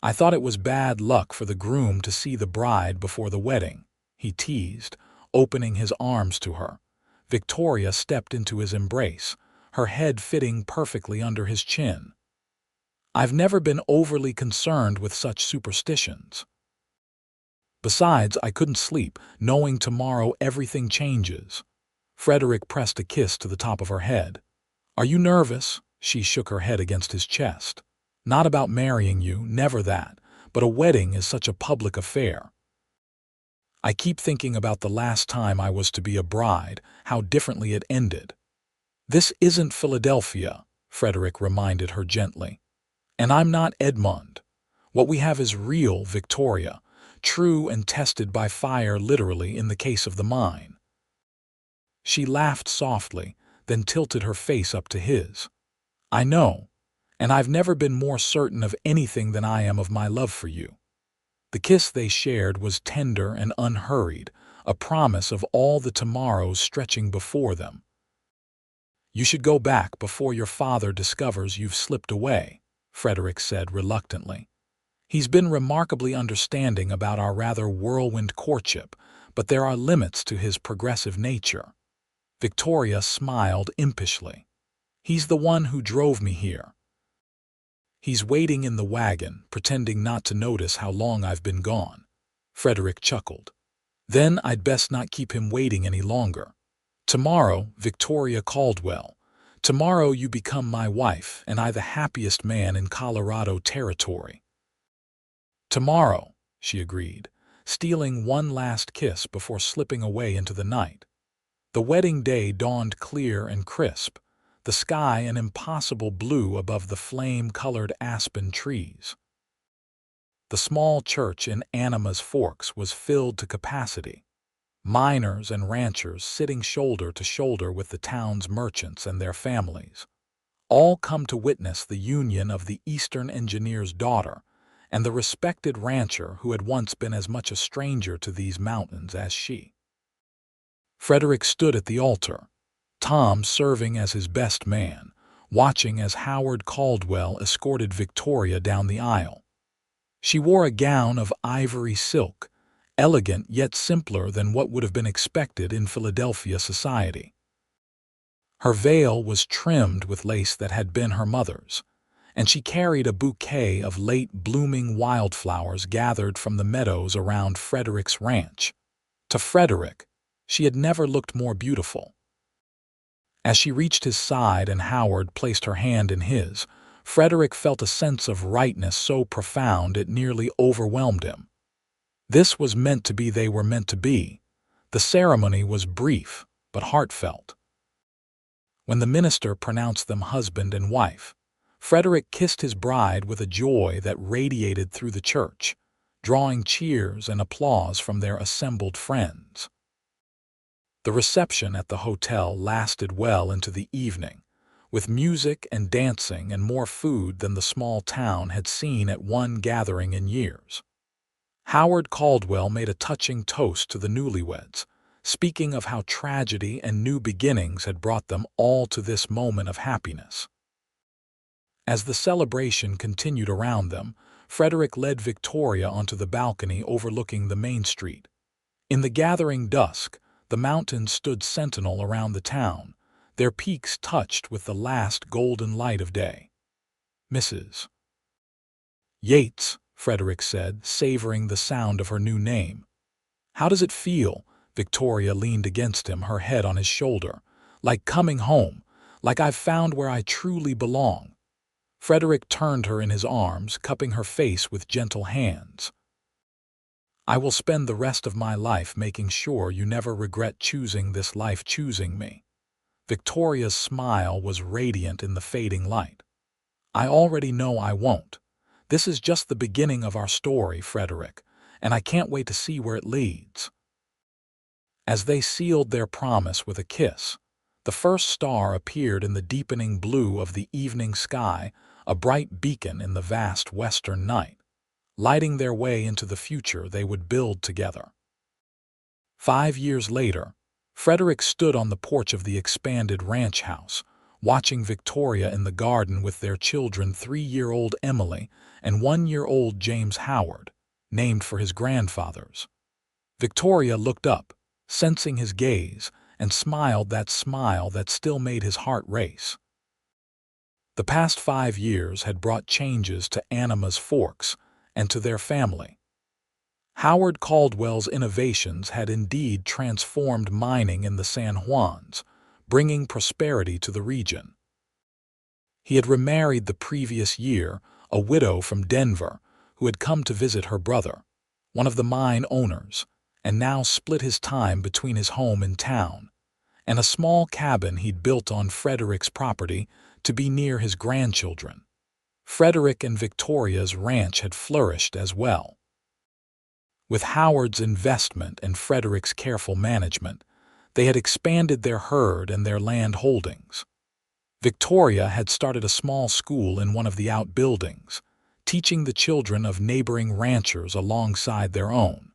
Speaker 1: "I thought it was bad luck for the groom to see the bride before the wedding," he teased, opening his arms to her. Victoria stepped into his embrace, her head fitting perfectly under his chin. "I've never been overly concerned with such superstitions. Besides, I couldn't sleep, knowing tomorrow everything changes." Frederick pressed a kiss to the top of her head. "Are you nervous?" She shook her head against his chest. "Not about marrying you, never that, but a wedding is such a public affair. I keep thinking about the last time I was to be a bride, how differently it ended." "This isn't Philadelphia," Frederick reminded her gently. "And I'm not Edmund. What we have is real, Victoria, true and tested by fire, literally, in the case of the mine." She laughed softly, then tilted her face up to his. "I know, and I've never been more certain of anything than I am of my love for you." The kiss they shared was tender and unhurried, a promise of all the tomorrows stretching before them. "You should go back before your father discovers you've slipped away," Frederick said reluctantly. "He's been remarkably understanding about our rather whirlwind courtship, but there are limits to his progressive nature." Victoria smiled impishly. "He's the one who drove me here. He's waiting in the wagon, pretending not to notice how long I've been gone." Frederick chuckled. "Then I'd best not keep him waiting any longer. Tomorrow, Victoria Caldwell, tomorrow you become my wife, and I the happiest man in Colorado territory." "Tomorrow," she agreed, stealing one last kiss before slipping away into the night. The wedding day dawned clear and crisp, the sky an impossible blue above the flame-colored aspen trees. The small church in Animas Forks was filled to capacity, miners and ranchers sitting shoulder to shoulder with the town's merchants and their families, all come to witness the union of the Eastern engineer's daughter and the respected rancher who had once been as much a stranger to these mountains as she. Frederick stood at the altar, Tom serving as his best man, watching as Howard Caldwell escorted Victoria down the aisle. She wore a gown of ivory silk, elegant yet simpler than what would have been expected in Philadelphia society. Her veil was trimmed with lace that had been her mother's, and she carried a bouquet of late-blooming wildflowers gathered from the meadows around Frederick's ranch. To Frederick, she had never looked more beautiful. As she reached his side and Howard placed her hand in his, Frederick felt a sense of rightness so profound it nearly overwhelmed him. This was meant to be, they were meant to be. The ceremony was brief, but heartfelt. When the minister pronounced them husband and wife, Frederick kissed his bride with a joy that radiated through the church, drawing cheers and applause from their assembled friends. The reception at the hotel lasted well into the evening, with music and dancing and more food than the small town had seen at one gathering in years. Howard Caldwell made a touching toast to the newlyweds, speaking of how tragedy and new beginnings had brought them all to this moment of happiness. As the celebration continued around them, Frederick led Victoria onto the balcony overlooking the main street. In the gathering dusk, the mountains stood sentinel around the town, their peaks touched with the last golden light of day. "Mrs. Yates," Frederick said, savoring the sound of her new name. "How does it feel?" Victoria leaned against him, her head on his shoulder. "Like coming home, like I've found where I truly belong." Frederick turned her in his arms, cupping her face with gentle hands. "I will spend the rest of my life making sure you never regret choosing this life, choosing me." Victoria's smile was radiant in the fading light. "I already know I won't. This is just the beginning of our story, Frederick, and I can't wait to see where it leads." As they sealed their promise with a kiss, the first star appeared in the deepening blue of the evening sky, a bright beacon in the vast western night, lighting their way into the future they would build together. 5 years later, Frederick stood on the porch of the expanded ranch house, watching Victoria in the garden with their children, 3-year-old Emily and 1-year-old James Howard, named for his grandfathers. Victoria looked up, sensing his gaze, and smiled that smile that still made his heart race. The past 5 years had brought changes to Animas Forks and to their family. Howard Caldwell's innovations had indeed transformed mining in the San Juans, bringing prosperity to the region. He had remarried the previous year, a widow from Denver who had come to visit her brother, one of the mine owners, and now split his time between his home in town and a small cabin he'd built on Frederick's property to be near his grandchildren. Frederick and Victoria's ranch had flourished as well. With Howard's investment and Frederick's careful management, they had expanded their herd and their land holdings. Victoria had started a small school in one of the outbuildings, teaching the children of neighboring ranchers alongside their own.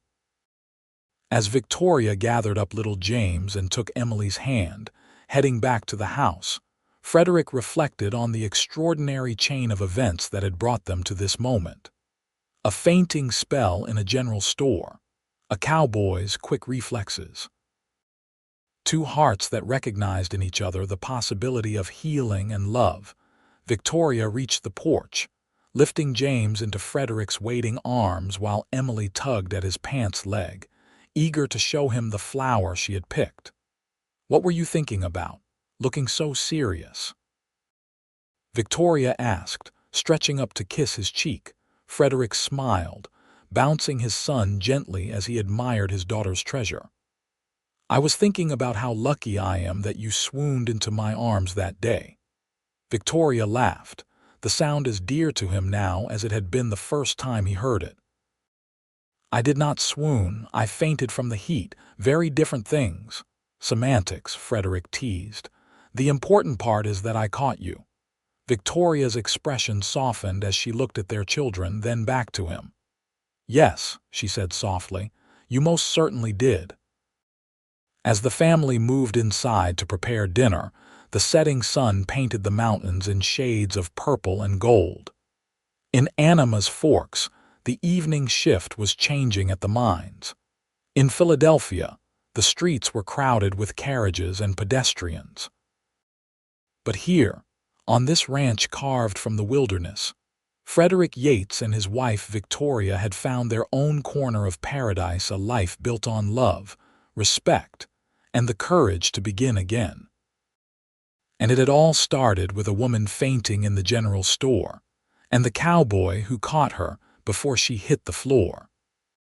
Speaker 1: As Victoria gathered up little James and took Emily's hand, heading back to the house, Frederick reflected on the extraordinary chain of events that had brought them to this moment. A fainting spell in a general store, a cowboy's quick reflexes. 2 hearts that recognized in each other the possibility of healing and love. Victoria reached the porch, lifting James into Frederick's waiting arms while Emily tugged at his pants leg, eager to show him the flower she had picked. "What were you thinking about, looking so serious?" Victoria asked, stretching up to kiss his cheek. Frederick smiled, bouncing his son gently as he admired his daughter's treasure. "I was thinking about how lucky I am that you swooned into my arms that day." Victoria laughed, the sound as dear to him now as it had been the first time he heard it. "I did not swoon, I fainted from the heat, very different things." "Semantics," Frederick teased. "The important part is that I caught you." Victoria's expression softened as she looked at their children, then back to him. "Yes," she said softly, "you most certainly did." As the family moved inside to prepare dinner, the setting sun painted the mountains in shades of purple and gold. In Animas Forks, the evening shift was changing at the mines. In Philadelphia, the streets were crowded with carriages and pedestrians. But here, on this ranch carved from the wilderness, Frederick Yates and his wife Victoria had found their own corner of paradise, a life built on love, respect, and the courage to begin again. And it had all started with a woman fainting in the general store, and the cowboy who caught her before she hit the floor.